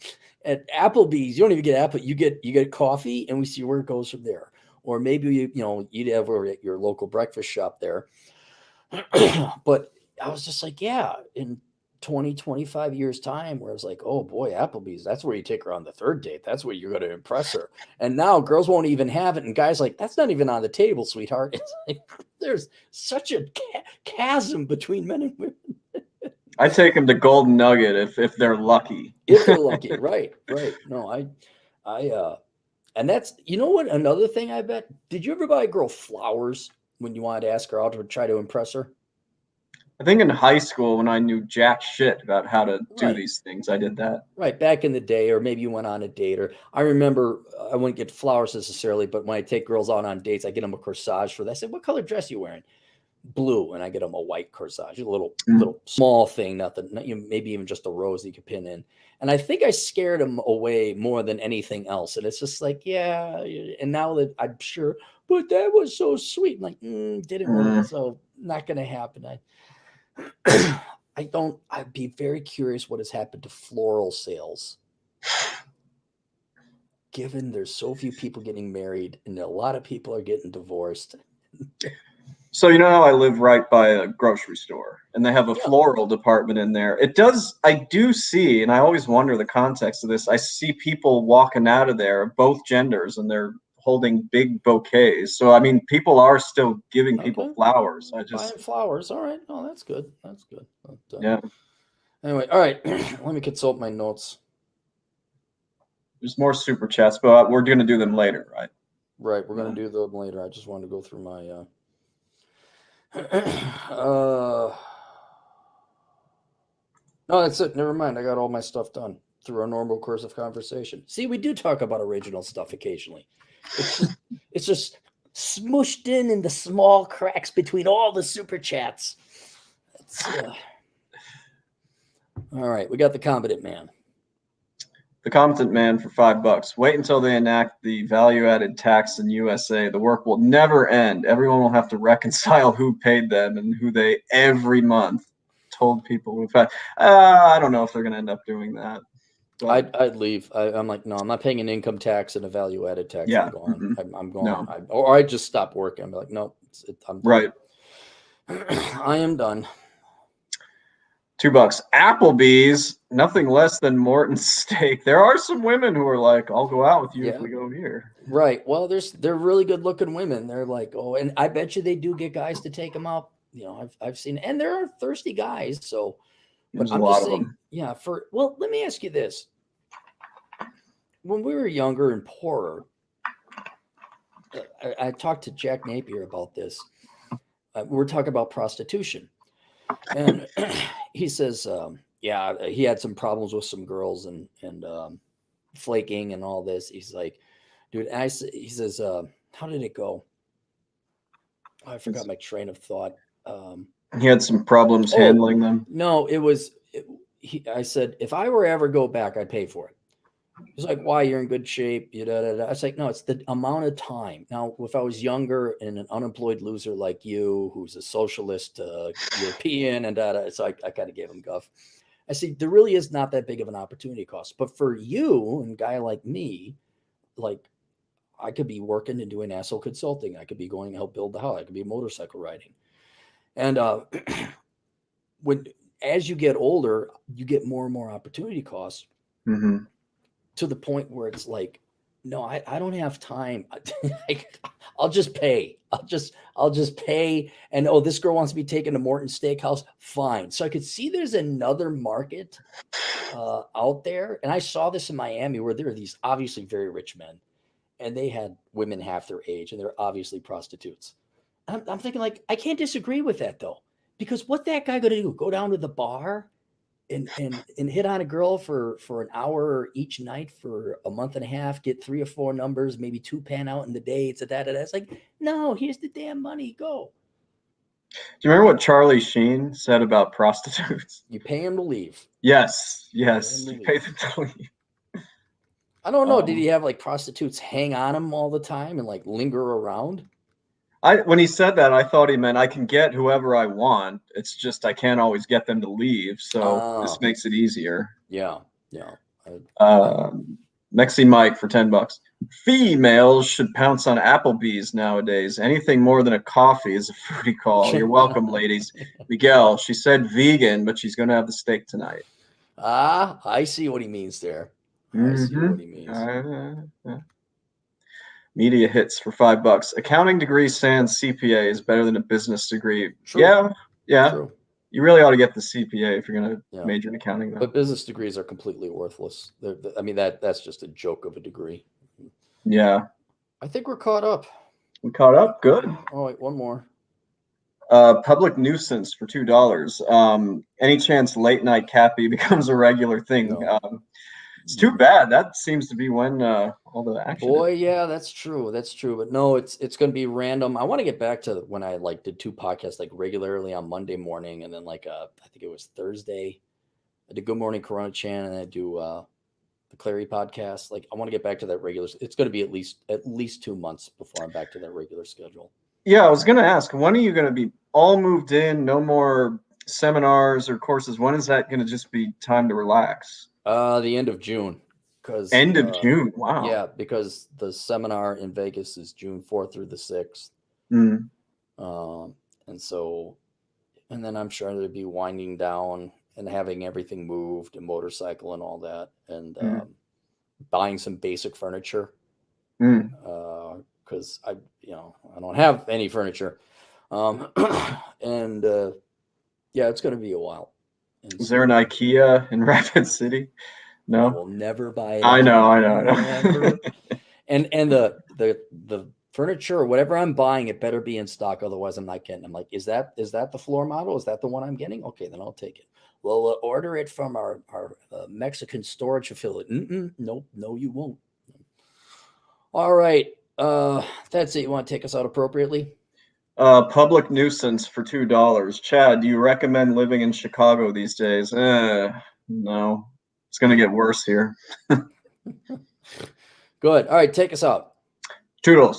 at Applebee's. You don't even get Apple. You get coffee, and we see where it goes from there. Or maybe you'd have over at your local breakfast shop there. But I was just like, yeah, in 20, 25 years time, where I was like, oh boy, Applebee's, that's where you take her on the third date. That's where you're going to impress her. And now girls won't even have it. And guys like, that's not even on the table, sweetheart. It's like, there's such a chasm between men and women. I take them to Golden Nugget if they're lucky. If they're lucky, right. No, and that's, you know what? Another thing I bet. Did you ever buy a girl flowers when you wanted to ask her out to try to impress her? I think in high school when I knew jack shit about how to do Right. these things, I did that. Right. Back in the day, or maybe you went on a date, or I remember I wouldn't get flowers necessarily, but when I take girls out on dates, I get them a corsage for that. I said, "What color dress are you wearing?" Blue, and I get them a white corsage, a little small thing, nothing, maybe even just a rose that you could pin in. And I think I scared them away more than anything else. And it's just like, yeah. And now that I'm sure, but that was so sweet. I'm like, didn't work, so not going to happen. I'd be very curious what has happened to floral sales, given there's so few people getting married and a lot of people are getting divorced. So you know how I live right by a grocery store, and they have a floral department in there. I do see, and I always wonder the context of this. I see people walking out of there, both genders, and they're holding big bouquets. So I mean, people are still giving people flowers. Buying flowers. All right. Oh, that's good. That's good. But, yeah. Anyway, all right. Let me consult my notes. There's more super chats, but we're going to do them later, right? Right. We're going to do them later. I just wanted to go through my. No, that's it. Never mind. I got all my stuff done through our normal course of conversation. See, we do talk about original stuff occasionally. It's just smushed in the small cracks between all the super chats. All right, we got the competent man. The competent man for $5. Wait until they enact the value-added tax in USA. The work will never end. Everyone will have to reconcile who paid them and who they every month told people. In fact, I don't know if they're going to end up doing that. I'd leave. I'm like, no, I'm not paying an income tax and a value-added tax. Yeah. I'm going. Mm-hmm. I'm going. No. Or I just stop working. I'm like, no, I'm done. Right. I am done. $2. Applebee's, nothing less than Morton's steak. There are some women who are like, I'll go out with you if we go here. Right. Well, they're really good looking women. They're like, oh, and I bet you they do get guys to take them out. You know, I've seen, and there are thirsty guys. So, but I'm just saying, yeah. Well, let me ask you this: when we were younger and poorer, I talked to Jack Napier about this. We were talking about prostitution, and he says, yeah, he had some problems with some girls and flaking and all this. He's like, dude, he says, how did it go? Oh, I forgot my train of thought. He had some problems handling them. No, I said, if I were ever go back, I'd pay for it. He's like, why? You're in good shape. I was like, no, it's the amount of time. Now, if I was younger and an unemployed loser like you, who's a socialist European and so I kind of gave him guff. I said, there really is not that big of an opportunity cost. But for you and a guy like me, like I could be working and doing asshole consulting. I could be going to help build the house. I could be motorcycle riding. And as you get older, you get more and more opportunity costs. Mm-hmm. To the point where it's like, no, I don't have time. I'll just pay. I'll just pay. And this girl wants to be taken to Morton's Steakhouse. Fine. So I could see there's another market out there. And I saw this in Miami where there are these obviously very rich men, and they had women half their age, and they're obviously prostitutes. I'm thinking like, I can't disagree with that though, because what that guy going to do? Go down to the bar and hit on a girl for an hour each night for a month and a half, get 3 or 4 numbers, maybe 2 pan out in the day. It's It's like, no, here's the damn money. Go. Do you remember what Charlie Sheen said about prostitutes? You pay him to leave. Yes. You pay them to leave. I don't know. Did he have like prostitutes hang on him all the time and like linger around? When he said that, I thought he meant I can get whoever I want. It's just I can't always get them to leave. So this makes it easier. Yeah. Mexi Mike for $10. Females should pounce on Applebee's nowadays. Anything more than a coffee is a fruity call. You're welcome, ladies. Miguel, she said vegan, but she's going to have the steak tonight. I see what he means there. I see what he means. Media hits for $5. Accounting degree sans CPA is better than a business degree. True. Yeah. True. You really ought to get the CPA if you're going to Yeah. major in accounting, though. But business degrees are completely worthless. I mean, that's just a joke of a degree. Yeah. I think we're caught up. We caught up. Good. Oh, wait, one more. Public nuisance for $2. Any chance late night Cappy becomes a regular thing? No. It's too bad. That seems to be when all the action. Boy, yeah, that's true. That's true. But no, it's going to be random. I want to get back to when I like did 2 podcasts like regularly on Monday morning, and then like I think it was Thursday, I did Good Morning Corona Chan, and I do the Clary podcast. Like I want to get back to that regular. It's going to be at least 2 months before I'm back to that regular schedule. Yeah, I was going to ask, when are you going to be all moved in? No more seminars or courses. When is that going to just be time to relax? The end of June. End of June. Wow. Yeah, because the seminar in Vegas is June 4th through the 6th. Mm. And then I'm sure they'd be winding down and having everything moved, and motorcycle and all that, and buying some basic furniture. Because I don't have any furniture. And yeah, it's going to be a while. Is there an IKEA in Rapid City? No, I will never buy it. I know. Never. and the furniture or whatever I'm buying, it better be in stock. Otherwise, I'm not getting. I'm like, is that the floor model? Is that the one I'm getting? Okay, then I'll take it. Well, order it from our Mexican storage affiliate. Nope, no, you won't. All right, that's it. You want to take us out appropriately? Public nuisance for $2. Chad, do you recommend living in Chicago these days? No. It's going to get worse here. Good. All right, take us out. Toodles.